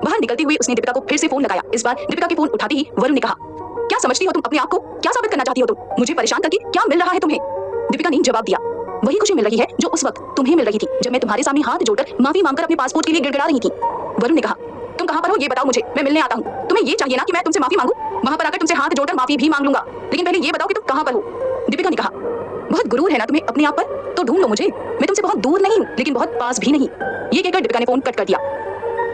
बाहर निकलते हुए उसने दीपिका को फिर से फोन लगाया। इस बार दीपिका के फोन उठाते ही वरुण ने कहा, क्या समझती हो तुम अपने आप को, क्या साबित करना चाहती हो तुम, मुझे परेशान करके क्या मिल रहा है तुम्हें? दीपिका ने जवाब दिया, वही खुशी मिल रही है जो उस वक्त तुम्हें मिल रही थी जब मैं तुम्हारे सामने हाथ जोड़कर माफी मांगकर अपने पासपोर्ट के लिए गिड़गिड़ा रही थी। वरुण ने कहा, तुम कहां पर हो ये बताओ मुझे, मैं मिलने आता हूं। तुम्हें ये चाहिए ना कि मैं तुमसे माफी मांगू, वहां पर आकर तुमसे हाथ जोड़कर माफी भी मांग लूंगा, लेकिन पहले ये बताओ कि तुम कहां पर हो। दीपिका ने कहा, बहुत गुरूर है ना तुम्हें अपने आप पर, तो ढूंढ लो मुझे, मैं तुमसे बहुत दूर नहीं हूं लेकिन बहुत पास भी नहीं। ये कहकर दीपिका ने फोन कट कर दिया।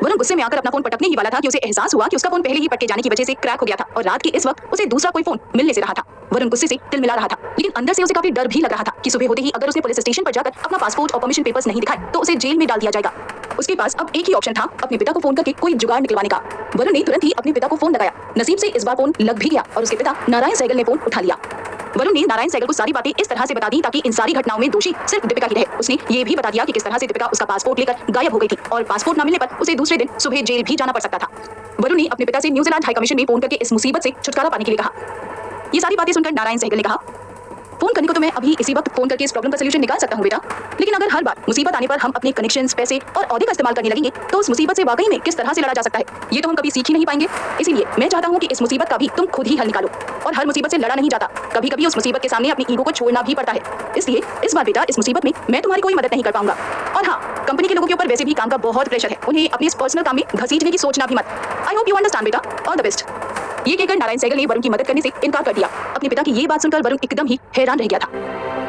वरुण गुस्से में आकर अपना फोन पटकने ही वाला था कि उसे एहसास हुआ कि उसका फोन पहले ही पटके जाने की वजह से क्रैक हो गया था और रात के इस वक्त उसे दूसरा कोई फोन मिलने से रहा था। वरुण गुस्से से तिलमिला रहा था, लेकिन अंदर से उसे काफी डर भी लग रहा था कि सुबह होते ही अगर उसने पुलिस स्टेशन पर जाकर अपना पासपोर्ट और परमिशन पेपर्स नहीं दिखाए तो उसे जेल में डाल दिया जाएगा। उसके पास अब एक ही ऑप्शन था, अपने पिता को फोन करके कोई जुगाड़ निकलवाने का। वरुण ने तुरंत ही अपने पिता को फोन लगाया। नसीब से इस बार फोन लग भी गया और उसके पिता नारायण सहगल ने फोन उठा लिया। वरुण ने नारायण सहगल को सारी बातें इस तरह से बता दी ताकि इन सारी घटनाओं में दोषी सिर्फ दीपिका ही रहे। उसने ये भी बता दिया कि किस तरह से दीपिका उसका पासपोर्ट लेकर गायब हो गई थी और पासपोर्ट न मिलने पर उसे दूसरे दिन सुबह जेल भी जाना पड़ सकता था। वरुण ने अपने पिता से न्यूजीलैंड हाई कमीशन में फोन करके इस मुसीबत से छुटकारा पाने के लिए कहा। ये सारी बातें सुनकर नारायण सहगल ने कहा, फोन करने को तो मैं अभी इसी वक्त फोन करके इस प्रॉब्लम का सलूशन निकाल सकता हूँ बेटा, लेकिन अगर हर बार मुसीबत आने पर हम अपने कनेक्शंस, पैसे और औहदे का इस्तेमाल करने लगेंगे तो उस मुसीबत से वाकई में किस तरह से लड़ा जा सकता है ये तो हम कभी सीख ही नहीं पाएंगे। इसीलिए मैं चाहता हूँ कि इस मुसीबत का भी तुम खुद ही हल निकालो। और हर मुसीबत से लड़ा नहीं जाता, कभी कभी उस मुसीबत के सामने अपनी ईगो को छोड़ना भी पड़ता है। इसलिए इस बार बेटा इस मुसीबत में मैं तुम्हारी कोई मदद नहीं कर पाऊंगा। और हाँ, कंपनी के लोगों के ऊपर वैसे भी काम का बहुत प्रेशर है, उन्हें अपने इस पर्सनल काम में घसीटने की सोचना भी मत। आई होप यू अंडरस्टैंड बेटा, ऑल द बेस्ट। ये कहकर नारायण सहगल ने वरुण की मदद करने से इनकार कर दिया। अपने पिता की ये बात सुनकर वरुण एकदम ही हैरान रह गया था।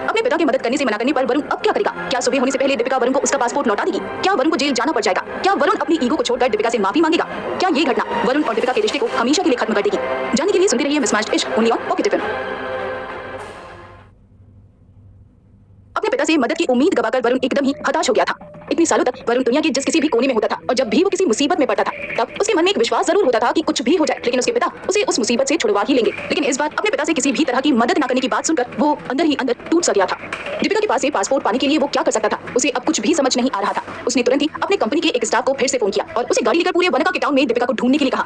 अपने पिता की मदद करने से मना करने पर वरुण अब क्या करेगा? क्या सुबह होने से पहले दीपिका वरुण को उसका पासपोर्ट लौटा देगी? क्या वरुण को जेल जाना पड़ जाएगा? क्या वरुण अपनी ईगो को छोड़कर दीपिका से माफी मांगेगा? क्या ये घटना वरुण और दीपिका के रिश्ते को हमेशा के लिए खत्म कर देगी? जानने के लिए सुनते रहिए मिसमैच्ड इश्क ओनली ऑन पॉकेट एफएम। अपने पिता से मदद की उम्मीद गवाकर वरुण एकदम ही हताश हो गया था। इतनी सालों तक वरुण दुनिया के जिस किसी भी कोने में होता था और जब भी वो किसी मुसीबत में पड़ता था तब उसके मन में एक विश्वास जरूर होता था कि कुछ भी हो जाए लेकिन उसके पिता उसे उस मुसीबत से छुड़वा ही लेंगे। लेकिन इस बार अपने पिता से किसी भी तरह की मदद न करने की बात सुनकर वो अंदर ही अंदर टूट सा गया था। दीपिका के पास से पासपोर्ट पाने के लिए वो क्या कर सकता था, उसे अब कुछ भी समझ नहीं आ रहा था। उसने तुरंत ही अपने कंपनी के एक स्टाफ को फिर से फोन किया और उसे गाड़ी लेकर पूरे बनका के टाउन में दीपिका को ढूंढने के लिए कहा।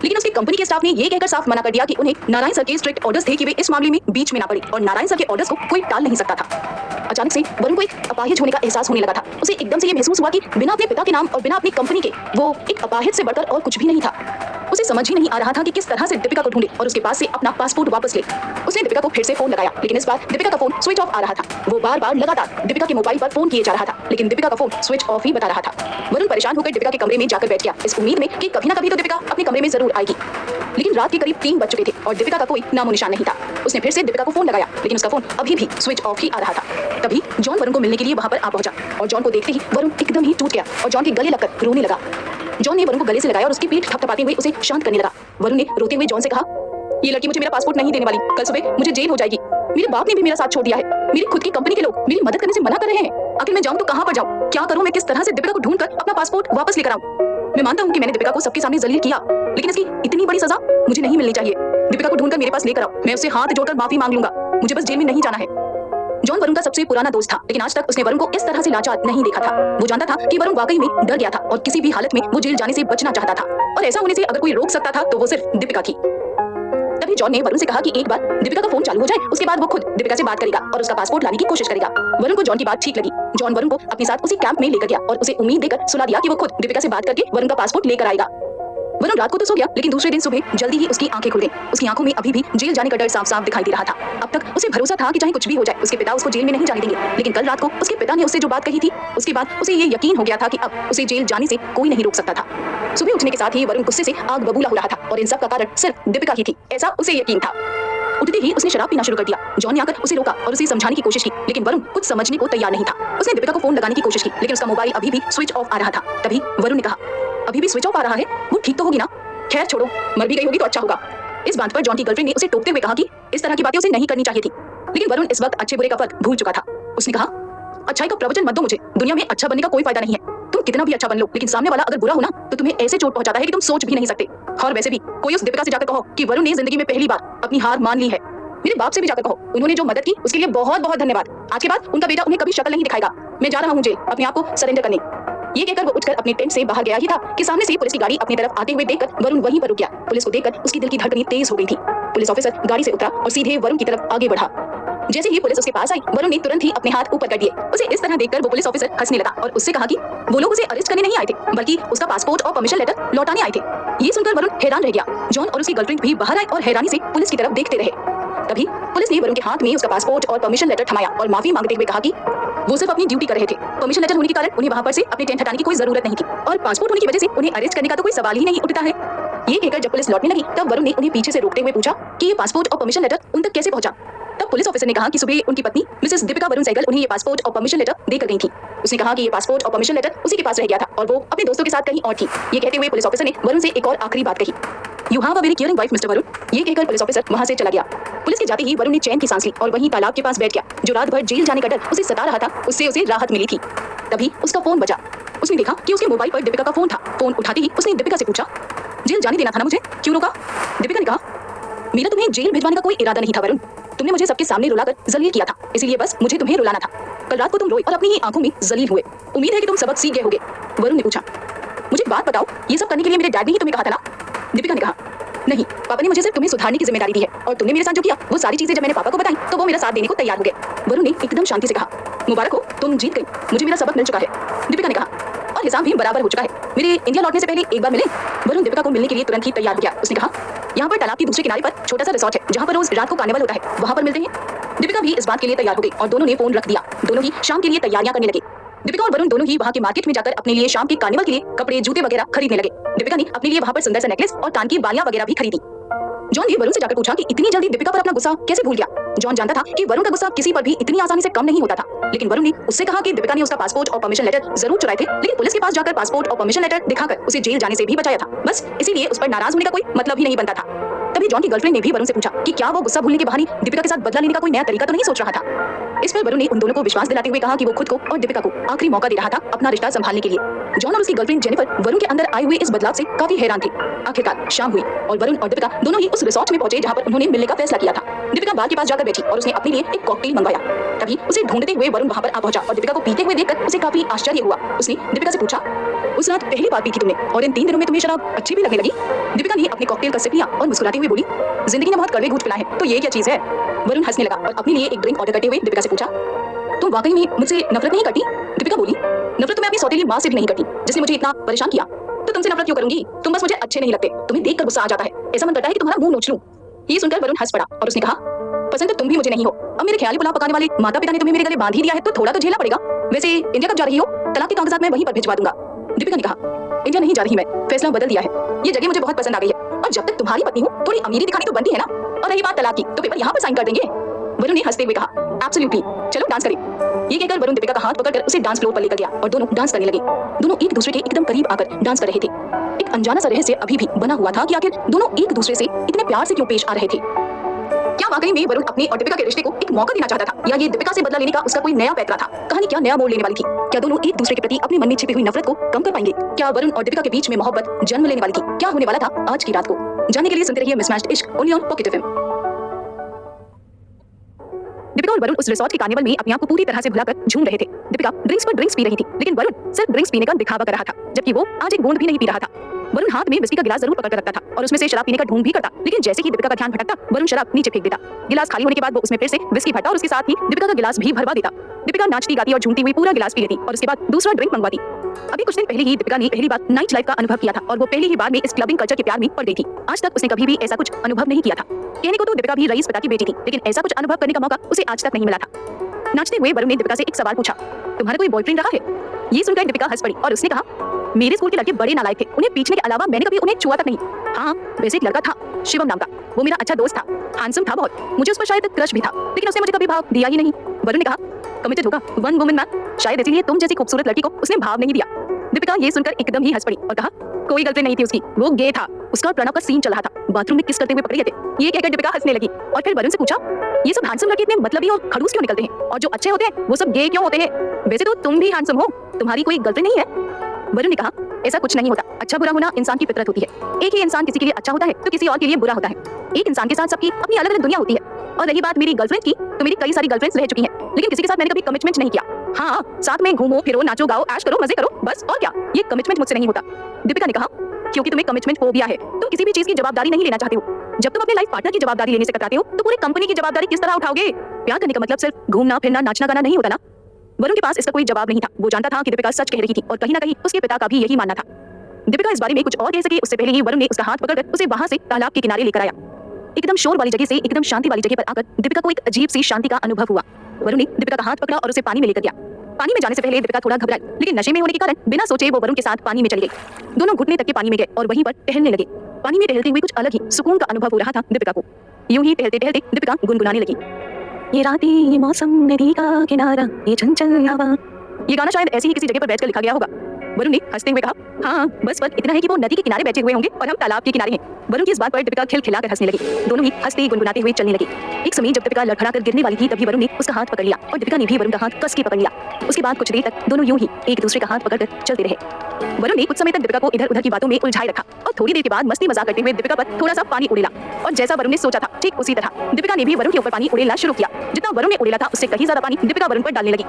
लेकिन उसकी कंपनी के स्टाफ ने ये कहकर साफ मना कर दिया कि उन्हें नारायण सर के स्ट्रिक्ट ऑर्डर्स थे कि वे इस मामले में बीच में ना पड़े और नारायण सर के ऑर्डर्स को कोई टाल नहीं सकता था। अचानक से वरुण को एक अपाहिज होने का एहसास होने लगा था। उसे एकदम से ये महसूस हुआ कि बिना अपने पिता के नाम और बिना अपनी कंपनी के वो एक अपाहिज से बढ़कर और कुछ भी नहीं था। उसे समझ ही नहीं आ रहा था कि किस तरह से दीपिका को ढूंढे और उसके पास से अपना पासपोर्ट वापस ले। उसने दीपिका को फिर से फोन लगाया लेकिन इस बार दीपिका का फोन स्विच ऑफ आ रहा था। वो बार-बार लगातार दीपिका के मोबाइल पर फोन किए जा रहा था लेकिन दीपिका का फोन स्विच ऑफ ही बता रहा था। वरुण परेशान होकर दीपिका के कमरे में जाकर बैठ गया इस उम्मीद में कि कभी ना कभी तो दीपिका अपने कमरे में जरूर आएगी। लेकिन रात के करीब 3 बज चुके थे और दीपिका का कोई नामो निशान नहीं था। उसने फिर से दीपिका को फोन लगाया लेकिन उसका फोन अभी भी स्विच ऑफ ही आ रहा था। तभी जॉन वरुण को मिलने के लिए वहां पर आ पहुंचा और जॉन को देखते ही वरुण एकदम ही टूट गया और जॉन के गले लगकर रोने लगा। जॉन ने वरुण को गले से लगाया और उसकी पीठ थपथपाते हुए उसे शांत करने लगा। वरुण ने रोते हुए जॉन से कहा, ये लड़की मुझे मेरा पासपोर्ट नहीं देने वाली, कल सुबह मुझे जेल हो जाएगी। मेरे बाप ने भी मेरा साथ छोड़ दिया है, मेरी खुद की कंपनी के लोग मेरी मदद करने से मना कर रहे हैं। आखिर मैं जाऊं तो कहां पर जाऊं, क्या करूं, मैं किस तरह से दीपिका को ढूंढकर अपना पासपोर्ट वापस लेकर आऊं। मैं मानता हूं कि मैंने दीपिका को सबके सामने जलील किया लेकिन इसकी इतनी बड़ी सजा मुझे नहीं मिलनी चाहिए। दीपिका को ढूंढकर मेरे पास लेकर आओ, मैं उससे हाथ जोड़कर माफी मांग लूंगा, मुझे बस जेल में नहीं जाना है। जॉन वरुण का सबसे पुराना दोस्त था लेकिन आज तक उसने वरुण को इस तरह से लाचार नहीं देखा था। वो जानता था कि वरुण वाकई में डर गया था और किसी भी हालत में वो जेल जाने से बचना चाहता था और ऐसा होने से अगर कोई रोक सकता था तो वो सिर्फ दीपिका थी। तभी जॉन ने वरुण से कहा कि एक बार दीपिका का फोन चालू हो जाए उसके बाद वो खुद दीपिका से बात करेगा और उसका पासपोर्ट लाने की कोशिश करेगा। वरुण को जॉन की बात ठीक लगी। जॉन वरुण को अपने साथ उसी कैंप में लेकर गया और उसे उम्मीद देकर सुला दिया कि वो खुद दीपिका से बात करके वरुण का पासपोर्ट लेकर आएगा। वरुण रात को तो सो गया लेकिन दूसरे दिन सुबह जल्दी ही उसकी आंखें खुल गईं। उसकी आंखों में अभी भी जेल जाने का डर साफ-साफ दिखाई दे रहा था। अब तक उसे भरोसा था कि चाहे कुछ भी हो जाए उसके पिता उसको जेल में नहीं जाने देंगे लेकिन कल रात को उसके पिता ने उससे जो बात कही थी उसके बाद उसे ये यकीन हो गया था कि अब उसे जेल जाने से कोई नहीं रोक सकता था। सुबह उठने के साथ ही वरुण गुस्से से आग बबूला हो रहा था और इन सब का कारण सिर्फ दीपिका ही थी, ऐसा उसे यकीन था। उठते ही उसने शराब पीना शुरू कर दिया। जॉन ने आकर उसे रोका और उसे समझाने की कोशिश की लेकिन वरुण कुछ समझने को तैयार नहीं था। उसने दीपिका को फोन लगाने की कोशिश की लेकिन उसका मोबाइल अभी भी स्विच ऑफ आ रहा था। तभी वरुण ने कहा, अभी भी स्विच ऑफ आ रहा है, वो ठीक तो होगी ना? खैर छोड़ो, मर भी गई होगी तो अच्छा होगा। इस बात पर जॉन की गर्लफ्रेंड ने उसे टोकते हुए कहा कि इस तरह की बातें उसे नहीं करनी चाहिए थी। लेकिन वरुण इस वक्त अच्छे बुरे का फर्क भूल चुका था। उसने कहा, अच्छाई का प्रवचन मत दो मुझे, दुनिया में अच्छा बनने का कोई फायदा नहीं है। तुम कितना भी अच्छा बन लो लेकिन सामने वाला अगर बुरा हो ना तो तुम्हें ऐसे चोट पहुंचाता है कि तुम सोच भी नहीं सकते। और वैसे भी कोई उस दीपिका से जाकर कहो कि वरुण ने जिंदगी में पहली बार अपनी हार मान ली है। मेरे बाप से भी जाकर कहो, उन्होंने जो मदद की उसके लिए बहुत बहुत धन्यवाद। आज के बाद उनका बेटा उन्हें कभी शक्ल नहीं दिखाएगा। मैं जा रहा हूँ जेल, अपने आप को सरेंडर करने। ये कहकर वो उठकर अपने टेंट से बाहर गया ही था कि सामने से पुलिस की गाड़ी अपनी तरफ आते हुए देखकर वरुण वहीं पर रुक गया। पुलिस को देखकर उसकी दिल की धड़कनें तेज हो गई थी। पुलिस ऑफिसर गाड़ी से उतरा और सीधे वरुण की तरफ आगे बढ़ा। जैसे ही पुलिस उसके पास आई वरुण ने तुरंत ही अपने हाथ ऊपर कर दिए। उसे इस तरह देखकर वो पुलिस ऑफिसर हंसने लगा और उससे कहा कि वो लोग उसे अरेस्ट करने नहीं आए थे बल्कि उसका पासपोर्ट और परमिशन लेटर लौटाने आए थे। ये सुनकर वरुण हैरान रह गया। जॉन और उसकी गर्लफ्रेंड भी बाहर आए और हैरानी से पुलिस की तरफ देखते रहे। तभी पुलिस ने वरुण के हाथ में उसका पासपोर्ट और परमिशन लेटर थमाया और माफी मांगते हुए कहा कि वो सिर्फ अपनी ड्यूटी कर रहे थे। परमिशन लेटर होने के कारण उन्हें वहां पर से अपने टेंट हटाने की कोई जरूरत नहीं थी और पासपोर्ट होने की वजह से उन्हें अरेस्ट करने का तो कोई सवाल ही नहीं उठता है। ये कहकर जब पुलिस लौटने लगी तब वरुण ने उन्हें पीछे से रोकते हुए पूछा कि ये पासपोर्ट और परमिशन लेटर उन तक कैसे पहुंचा। तब पुलिस ऑफिसर ने कहा कि सुबह उनकी पत्नी मिसेस दीपिका वरुण सहगल उन्हें ये पासपोर्ट और परमिशन लेटर देकर गई थी। उसने कहा कि ये पासपोर्ट और परमिशन लेटर उसी के पास रह गया था और वो अपने दोस्तों के साथ कहीं और थी। ये कहते हुए पुलिस ऑफिसर ने वरुण से एक और आखिरी बात कही, you have a very caring wife mister Varun. ये कहकर पुलिस ऑफिसर वहां से चला गया। पुलिस के जाते ही वरुण ने चैन की सांस ली और वहीं तालाब के पास बैठ गया। जो रात भर जेल जाने का डर उसे सता रहा था उससे उसे राहत मिली थी। तभी उसका फोन बजा। उसने देखा कि उसके मोबाइल पर दीपिका का फोन था। फोन उठाते ही उसने दीपिका से पूछा, जेल जाने देना था ना मुझे, क्यों रोका? दीपिका ने कहा, मेरा तुम्हें जेल भिजवाने का कोई इरादा नहीं था वरुण, तुमने मुझे सबके सामने रुलाकर जलील किया था, इसीलिए बस मुझे तुम्हें रुलाना था। कल रात को तुम रोए और अपनी ही आंखों में जलील हुए। उम्मीद है कि तुम सबक सीख गए होगे। वरुण ने पूछा, मुझे बात बताओ, ये सब करने के लिए मेरे डैड ने ही तुम्हें कहा था ना? दीपिका ने कहा, नहीं, पापा ने मुझे सिर्फ तुम्हें सुधारने की जिम्मेदारी दी है और तुमने मेरे साथ जो किया वो सारी चीजें जब मैंने पापा को बताई तो वो मेरा साथ देने को तैयार हो गए। वरुण ने एकदम शांति से कहा, मुबारक हो, तुम जीत गई, मुझे मेरा सबक मिल चुका है। दीपिका ने कहा, और हिसाब भी बराबर हो चुका है, मेरे इंडिया लौटने से पहले एक बार मिले। वरुण दीपिका को मिलने के लिए तुरंत ही तैयार हो गया। उसने कहा, यहाँ पर तालाब के दूसरे किनारे पर छोटा सा रिसोर्ट है जहाँ पर रोज रात को कार्निवल होता है, वहाँ पर मिलते हैं। दीपिका भी इस बात के लिए तैयार हो गई और दोनों ने फोन रख दिया। दोनों ही शाम के लिए तैयारियां करने लगे। दीपिका और वरुण दोनों ही वहाँ के मार्केट में जाकर अपने लिए शाम के कार्निवल के लिए कपड़े जूते वगैरह खरीदने लगे। दीपिका ने अपने लिए वहाँ पर सुंदर सा नेकलेस और कान की बालियां वगैरह भी खरीदी। जॉन ने वरुण से जाकर पूछा कि इतनी जल्दी दीपिका पर अपना गुस्सा कैसे भूल गया। जॉन जानता था कि वरुण का गुस्सा किसी पर भी इतनी आसानी से कम नहीं होता था, लेकिन वरुण ने उससे कहा कि दीपिका ने उसका पासपोर्ट और परमिशन लेटर जरूर चुराए थे, लेकिन पुलिस के पास जाकर पासपोर्ट और परमिशन लेटर दिखाकर उसे जेल जाने से भी बचाया था। बस इसीलिए उस पर नाराज होने का कोई मतलब ही नहीं बनता था। तभी जॉन की गर्लफ्रेंड ने भी वरुण से पूछा कि क्या वो गुस्सा भूलने के बहाने दीपिका के साथ बदला लेने का कोई नया तरीका तो नहीं सोच रहा था। इस पर वरुण ने उन दोनों को विश्वास दिलाते हुए कहा कि वो खुद को और दीपिका को आखिरी मौका दे रहा था अपना रिश्ता संभालने के लिए। जॉन और उसकी गर्लफ्रेंड जेनिफर वरुण के अंदर आए हुए इस बदलाव से काफी हैरान थे। आखिरकार शाम हुई और वरुण और दीपिका दोनों ही उस रिसोर्ट में पहुंचे जहां पर उन्होंने मिलने का फैसला किया था। दीपिका बार के पास जाकर बैठी और उसने अपने लिए एक कॉकटेल मंगवाया। तभी उसे ढूंढते हुए वरुण वहां पर आ पहुंचा और दीपिका को पीते हुए देखकर उसे काफी आश्चर्य हुआ। उसने दीपिका से पूछा, उस रात पहली बार पी थी तुमने और इन 3 दिनों में तुम्हें शराब अच्छी भी लगने लगी? दीपिका ने अपने कॉकटेल का सिप लिया और मुस्कुराते हुए बोली, जिंदगी ने बहुत कड़वे घूंट पिलाए हैं तो ये क्या चीज है? वरुण हंसने लगा और अपने लिए एक ड्रिंक ऑर्डर करते हुए दीपिका से पूछा, तुम वाकई में मुझसे नफरत नहीं करती? दीपिका बोली, नफरत तो मैं अपनी सौतेली माँ से भी नहीं करती जिसने मुझे इतना परेशान किया, तो तुमसे नफरत क्यों करूंगी? तुम बस मुझे अच्छे नहीं लगते, तुम्हें देखकर गुस्सा आ जाता है, ऐसा मन करता है कि तुम्हारा मुंह नोच लूं। ये सुनकर वरुण हंस पड़ा और उसने कहा, पसंद तो तुम भी मुझे नहीं हो। अब मेरे ख्याली पुलाव पकाने वाले माता पिता ने तुम्हें मेरे गले बांध ही दिया है तो थोड़ा तो झेलना पड़ेगा। वैसे इंडिया कब जा रही हो? तलाक के कागजात मैं वहीं पर भिजवा दूंगा। दीपिका ने कहा, इंडिया नहीं जा रही मैं, फैसला बदल दिया है। ये जगह मुझे बहुत पसंद आ गई है और जब तक तुम्हारी पत्नी हूँ थोड़ी अमीरी दिखानी तो बनती है ना। और रही बात तलाक की तो पेपर यहाँ पर साइन कर देंगे। वरुण ने हंसते हुए कहा, एब्सोल्युटली, चलो डांस करें। ये कहकर वरुण दीपिका का हाथ पकड़कर उसे डांस फ्लोर पर लेकर गया और दोनों डांस करने लगे। दोनों एक दूसरे के एकदम करीब आकर डांस कर रहे थे। एक अनजाना सा रहस्य अभी भी बना हुआ था कि आखिर दोनों एक दूसरे से इतने प्यार से क्यों पेश आ रहे थे। क्या वाकई में वरुण अपने और दीपिका के रिश्ते को एक मौका देना चाहता था या ये दीपिका से बदला लेने का उसका कोई नया पैतरा था? कहानी क्या नया मोड़ लेने वाली थी? क्या दोनों एक दूसरे के प्रति अपने मन में छिपी हुई नफरत को कम कर पाएंगे? क्या वरुण और दीपिका के बीच में मोहब्बत जन्म लेने वाली थी? क्या होने वाला था आज की रात को? जानने के लिए सुनते रहिए मिसमैच्ड इश्क only on pocket FM. Deepika और वरुण उस रिसोर्ट के कार्निवल में अपने आप को पूरी तरह से भुलाकर झूम रहे थे। दीपिका ड्रिंक्स पर ड्रिंक्स पी रही थी लेकिन वरुण सिर्फ ड्रिंक्स पीने का दिखावा कर रहा था, जबकि वो आज एक बूंद भी नहीं पी रहा था। वरुण हाथ में विस्की का गिलास जरूर पकड़ रखता था और उसमें से शराब पीने का ढूंढ भी करता, लेकिन जैसे ही दीपिका का ध्यान भटकता वरुण शराब नीचे फेंक देता। गिलास खाली होने के बाद वो उसमें फिर से विस्की भरता और उसके साथ ही दीपिका का गिलास भी भरवा देता। दीपिका नाचती गाती और झूमती हुई पूरा गिलास पी लेती और उसके बाद दूसरा ड्रिंक मंगवाती। अभी कुछ दिन पहले ही दीपिका ने पहली बार नाइट लाइफ का अनुभव किया था और वो पहली ही बार में इस क्लबिंग कल्चर के प्यार में पड़ गई थी। आज तक उसने कभी भी ऐसा कुछ अनुभव नहीं किया था। कहने को तो दीपिका भी रईस पिता की बेटी थी, लेकिन ऐसा कुछ अनुभव करने का मौका उसे आज तक नहीं मिला था। नाचते हुए वरुण ने दीपिका से एक सवाल पूछा, तुम्हारा कोई बॉयफ्रेंड रहा है? ये सुनकर दीपिका हंस पड़ी और उसने कहा, मेरे स्कूल के लड़के बड़े नालायक थे, उन्हें पीछने के अलावा मैंने कभी उन्हें छुआ तक नहीं। हाँ, वैसे एक लड़का था शिवम नाम का, वो मेरा अच्छा दोस्त था, हैंडसम था बहुत, मुझे उस पर शायद क्रश भी था, लेकिन उसने मुझे कभी भाव दिया ही नहीं। वरुण ने कहा, कमिटेड होगा, वन वुमन मैन, शायद इसीलिए तुम जैसी खूबसूरत लड़की को उसने भाव नहीं दिया। दीपिका ये सुनकर एकदम ही हंस पड़ी और कहा, कोई गर्लफ्रेंड नहीं थी उसकी, वो गे था। उसका और प्रणव का सीन चल रहा था, बाथरूम में किस करते हुए पकड़े गए थे। ये कहकर दीपिका हंसने लगी और फिर वरुण से पूछा, ये सब हैंडसम लड़के इतने मतलबी और खड़ूस क्यों निकलते हैं, और जो अच्छे होते हैं वो सब गे क्यों होते हैं? वैसे तो तुम भी हैंडसम हो, तुम्हारी कोई गर्लफ्रेंड नहीं है? वरुण ने कहा, ऐसा कुछ नहीं होता, अच्छा बुरा होना इंसान की फितरत होती है। एक ही इंसान किसी के लिए अच्छा होता है तो किसी और के लिए बुरा होता है। एक इंसान के साथ सबकी अपनी अलग अलग दुनिया होती है। और रही बात मेरी गर्लफ्रेंड की, तो मेरी कई सारी गर्लफ्रेंड्स रह चुकी हैं, लेकिन किसी के साथ मैंने कभी कमिटमेंट नहीं किया। हाँ, साथ में घूमो फिरो, नाचो गाओ, ऐश करो, मजे करो, बस, और क्या। ये कमिटमेंट मुझसे नहीं होता। दीपिका ने कहा, क्योंकि तुम्हें कमिटमेंट फोबिया है, तुम किसी भी चीज की जवाबदारी नहीं लेना चाहते हो। जब तुम अपने लाइफ पार्टनर की जवाबदारी लेने से कतराते हो तो पूरी कंपनी की जवाबदारी किस तरह उठाओगे? प्यार करने का मतलब सिर्फ घूमना फिरना नाचना गाना नहीं होता ना। वरुण के पास इसका कोई जवाब नहीं था। वो जानता था कि दीपिका सच कह रही थी और कहीं ना कहीं उसके पिता का भी यही मानना था। दीपिका इस बारे में कुछ और कह सके उससे पहले ही वरुण ने उसका हाथ पकड़कर उसे वहां से तालाब के किनारे लेकर आया। एकदम शोर वाली जगह से एकदम शांति वाली जगह पर आकर दीपिका को एक अजीब सी शांति का अनुभव हुआ। वरुण ने दीपिका का हाथ पकड़ा और उसे पानी में लेकर गया। पानी में जाने से पहले दीपिका थोड़ा घबराई, लेकिन नशे में होने के कारण बिना सोचे वो वरुण के साथ पानी में चली गई। दोनों घुटने तक के पानी में गए और वहीं पर टहलने लगे। पानी में टहलते हुए कुछ अलग ही सुकून का अनुभव हो रहा था दीपिका को। यूं ही टहलते टहलते दीपिका गुनगुनाने लगी, ये रातें, ये मौसम, नदी का किनारा, ये चंचल हवा। ये गाना शायद ऐसी ही किसी जगह पर बैठकर लिखा गया होगा। वरुण ने हंसते हुए कहा, हाँ, बस फर्क इतना है कि वो नदी के किनारे बैठे हुए होंगे और हम तालाब के किनारे हैं। वरुण की इस बात पर दीपिका खिलखिलाकर हंसने लगी। दोनों ही हंसते गुनगुनाते हुए चलने लगे। एक समय जब दीपिका लड़खड़ाकर गिरने वाली थी तभी वरुण ने उसका हाथ पकड़ लिया और दीपिका ने भी वरुण का हाथ कस के पकड़ लिया। उसके बाद कुछ देर तक दोनों यूं ही एक दूसरे का हाथ पकड़कर चलते रहे। वरुण ने कुछ समय तक दीपिका को इधर उधर की बातों में उलझाए रखा और थोड़ी देर के बाद मस्ती मजाक करते हुए दीपिका पर थोड़ा सा पानी उड़ेला। और जैसा वरुण ने सोचा था ठीक उसी तरह दीपिका ने भी वरुण के ऊपर पानी उड़ेला शुरू किया। जितना वरुण ने उड़ेला था उससे कहीं ज्यादा पानी दीपिका वरुण पर डालने लगी।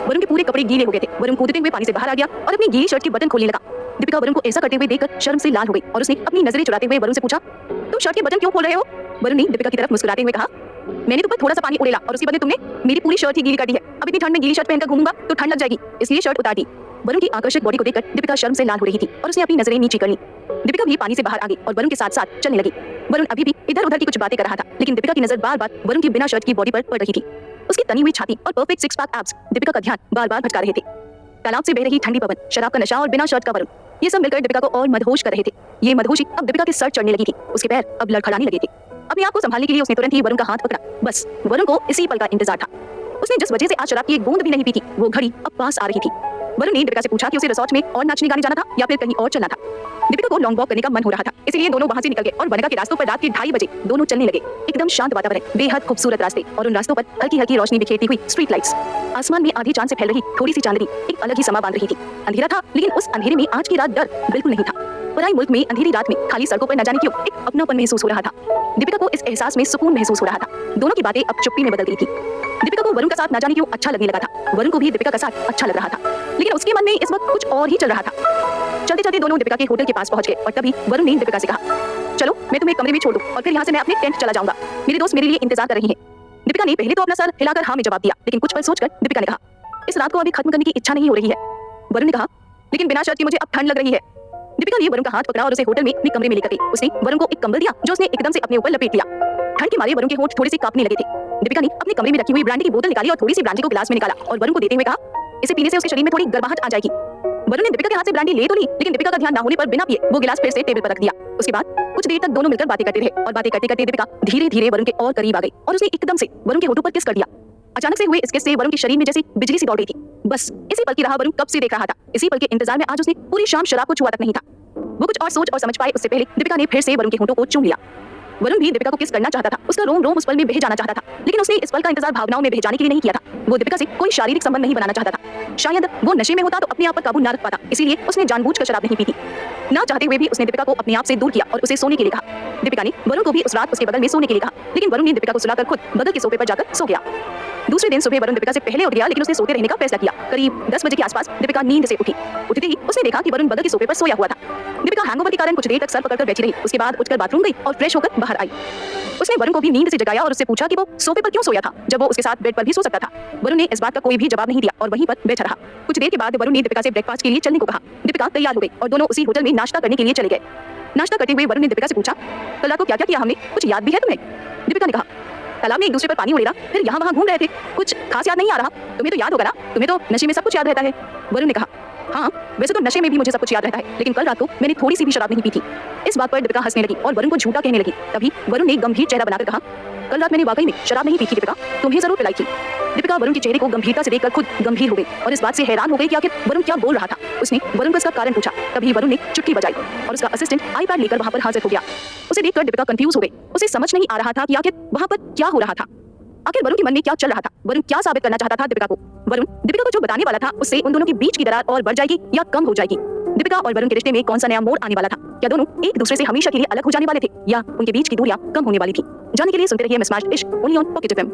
वरुण के पूरे कपड़े गीले हो गए थे। वरुण कूदते हुए पानी से बाहर आ गया और अपनी गीली शर्ट के बटन खोलने लगा। दीपिका वरुण को ऐसा करते हुए देखकर शर्म से लाल हो गई और उसने अपनी नजरें चुराते हुए वरुण से पूछा, तुम शर्ट के बटन क्यों खोल रहे हो? वरुण ने दीपिका की तरफ मुस्कुराते हुए कहा, मैंने तुम पर थोड़ा सा पानी उड़ेला और उसके बदले तुमने मेरी पूरी शर्ट ही गीली कर दी है। अब इतनी ठंड में गीली शर्ट पहनकर घूमूंगा तो ठंड लग जाएगी, इसलिए शर्ट उतार दी। वरुण की आकर्षक बॉडी को देखकर दीपिका शर्म से लाल हो रही थी और उसने अपनी नजरें नीचे कर ली। दीपिका भी पानी से बाहर आ गई और वरुण के साथ साथ चलने लगी। वरुण अभी भी इधर उधर की कुछ बातें कर रहा था, लेकिन दीपिका की नजर बार बार वरुण की बिना शर्ट की बॉडी पर पड़ रही थी। उसकी तनी हुई छाती और perfect six pack abs Deepika का ध्यान बार बार भटका रहे थे। तालाब से बह रही ठंडी पवन, शराब का नशा और बिना शर्ट का वरुण, ये सब मिलकर दीपिका को और मदहोश कर रहे थे। ये मदहोशी अब दीपिका के सर चढ़ने लगी थी। उसके पैर अब लड़खड़ाने लगे थे। अपने आप को संभालने के लिए उसने तुरंत ही वरुण का हाथ पकड़ा। बस वरुण को इसी पल का इंतजार था। उसने जिस वजह से आज शराब की एक बूंद भी नहीं पी थी वो घड़ी अब पास आ रही थी। वरुण ने दीपिका से पूछा कि उसे रिसॉर्ट में और नाचने गाने जाना था या फिर कहीं और चलना था। दीपिका को लॉन्ग वॉक करने का मन हो रहा था, इसलिए दोनों वहां से निकल गए और बनगा के रास्तों पर रात के 2:30 बजे दोनों चलने लगे। एकदम शांत वातावरण, बेहद खूबसूरत रास्ते और उन रास्तों पर हल्की हल्की रोशनी बिखेरती हुई स्ट्रीट लाइट्स। आसमान में आधी चांद से फैल रही थोड़ी सी चांदनी एक अलग ही समा बांध रही थी। अंधेरा था, लेकिन उस अंधेरे में आज की रात डर बिल्कुल नहीं था। पराई मुल्क में अंधेरी रात में खाली सड़कों पर न जाने क्यों एक अपनापन महसूस हो रहा था। दीपिका को इस एहसास में सुकून महसूस हो रहा था। दोनों की बातें अब चुप्पी में बदल गई थी। दीपिका को वरुण का साथ न जाने क्यों अच्छा लगने लगा था। वरुण को भी दीपिका का साथ अच्छा लग रहा था, लेकिन उसके मन में इस वक्त कुछ और ही चल रहा था। चलते चलते दोनों दीपिका के होटल के पास पहुंच गए और तभी वरुण ने दीपिका से कहा, चलो मैं तुम्हें कमरे में छोड़ दूं और फिर यहाँ से मैं अपने टेंट चला जाऊंगा। मेरे दोस्त मेरे लिए इंतजार कर रही हैं। दीपिका ने पहले तो अपना सर हिलाकर हाँ में जवाब दिया, लेकिन कुछ पल सोचकर दीपिका ने कहा, इस रात को अभी खत्म करने की इच्छा नहीं हो रही है। वरुण ने कहा, लेकिन बिना शर्त के मुझे अब ठंड लग रही है। दीपिका ने वरुण का हाथ पकड़ा और उसे होटल में अपने कमरे में लेकर गई। उसने वरुण को एक कंबल दिया जो उसने एकदम से अपने ऊपर लपेट लिया। ठंड के मारे वरुण के होंठ थोड़े से कांपने लगे थे। दीपिका ने अपने कमरे में रखी हुई ब्रांडी की बोतल निकाली और थोड़ी सी ब्रांडी को गिलास में निकाला और वरुण को देते हुए कहा, इसे पीने से उसके शरीर में थोड़ी गर्माहट आ जाएगी। वरुण ने दीपिका के हाथ से ब्रांडी ले तो ली, लेकिन दीपिका का ध्यान ना होने पर बिना पिए वो गिलास फिर से टेबल पर रख दिया। उसके बाद कुछ देर तक दोनों मिलकर बातें करते रहे और बातें करते करते दीपिका धीरे धीरे वरुण के और करीब आ गई और उसने एकदम से वरुण के होठों पर किस कर दिया। अचानक से हुए इस किस से वरुण के शरीर में जैसी बिजली सी दौड़ गई थी। बस इसी पल की राह वरुण कब से देख रहा था। इसी पल के इंतजार में आज उसने पूरी शाम शराब को छुआ तक नहीं था। वो कुछ और सोच और समझ पाए उससे पहले दीपिका ने फिर से वरुण के होठों को चूम लिया। वरुण भी दीपिका को किस करना चाहता था। उसका रोम रोम उस पल में बह जाना चाहता था, लेकिन उसने इस पल का इंतजार भावनाओं में बह जाने के लिए नहीं किया था। वो दीपिका से कोई शारीरिक संबंध नहीं बनाना चाहता था। शायद वो नशे में होता तो अपने आप पर काबू ना रख पाता, इसीलिए उसने जानबूझकर शराब नहीं पी थी। ना चाहते हुए भी उसने दीपिका को अपने आप से दूर किया और उसे सोने के लिए कहा। दीपिका ने वरुण को भी उस रात उसके बगल में सोने के लिए कहा, लेकिन वरुण ने दीपिका को सुलाकर खुद बगल के सोफे पर जाकर सो गया। दूसरे दिन सुबह वरुण दीपिका से पहले उठ गया, लेकिन उसने सोते रहने का फैसला किया। करीब 10 बजे के आसपास दीपिका नींद से उठी। उठते ही उसने देखा कि वरुण बगल के सोफे पर सोया हुआ था। दीपिका हैंगओवर के कारण कुछ देर तक सर पकड़कर बैठी रही। उसके बाद उठकर बाथरूम गई और फ्रेश होकर बाहर आई। उसने वरुण को भी नींद से जगाया और उससे पूछा कि वो सोफे पर क्यों सोया था जब वो उसके साथ बेड पर भी सो सकता था। वरुण ने इस बात का कोई भी जवाब नहीं दिया और वहीं पर बैठा रहा। कुछ देर के बाद वरुण ने दीपिका से ब्रेकफास्ट के लिए चलने को कहा। दीपिका तैयार हो गई और दोनों उसी होटल में नाश्ता करने के लिए चले गए। नाश्ता करते हुए वरुण ने दीपिका से पूछा, कल रात को क्या क्या किया हमने, कुछ याद भी है तुम्हें? दीपिका ने कहा, तालाब में एक दूसरे पर पानी उड़ेला, फिर यहाँ वहाँ घूम रहे थे, कुछ खास याद नहीं आ रहा। तुम्हें तो याद होगा ना, तुम्हें तो नशे में सब कुछ याद रहता है। वरुण ने कहा, हाँ वैसे तो नशे में भी मुझे सब कुछ याद रहता है, लेकिन कल रात को मैंने थोड़ी सी भी शराब नहीं पी थी। इस बात पर दीपिका हंसने लगी और वरुण को झूठा कहने लगी। तभी वरुण ने गंभीर चेहरा बनाकर कहा, कल रात मैंने वाकई में शराब नहीं पी थी दीपिका, तुम्हें जरूर पिलाई थी। दीपिका वरुण के चेहरे को गंभीरता से देखकर खुद गंभीर हो गई और इस बात से हैरान हो गई कि आखिर वरुण क्या बोल रहा था। उसने वरुण को इसका कारण पूछा। तभी वरुण ने चुटकी बजाई और उसका असिस्टेंट आईपैड लेकर वहां पर हाजिर हो गया। उसे देखकर दीपिका कंफ्यूज हो गई। उसे समझ नहीं आ रहा था कि आखिर वहां पर क्या हो रहा था। आखिर वरुण के मन में क्या चल रहा था। वरुण क्या साबित करना चाहता था दीपिका को। वरुण दीपिका को जो बताने वाला था उससे उन दोनों के बीच की दरार और बढ़ जाएगी या कम हो जाएगी। दीपिका और वरुण के रिश्ते में कौन सा नया मोड़ आने वाला था। क्या दोनों एक दूसरे से हमेशा के लिए अलग हो जाने वाले थे या उनके बीच की दूरियां कम होने वाली थी। जानने के लिए सुनते रहिए मिसमैच्ड इश्क ओनली ऑन पॉकेट एफएम।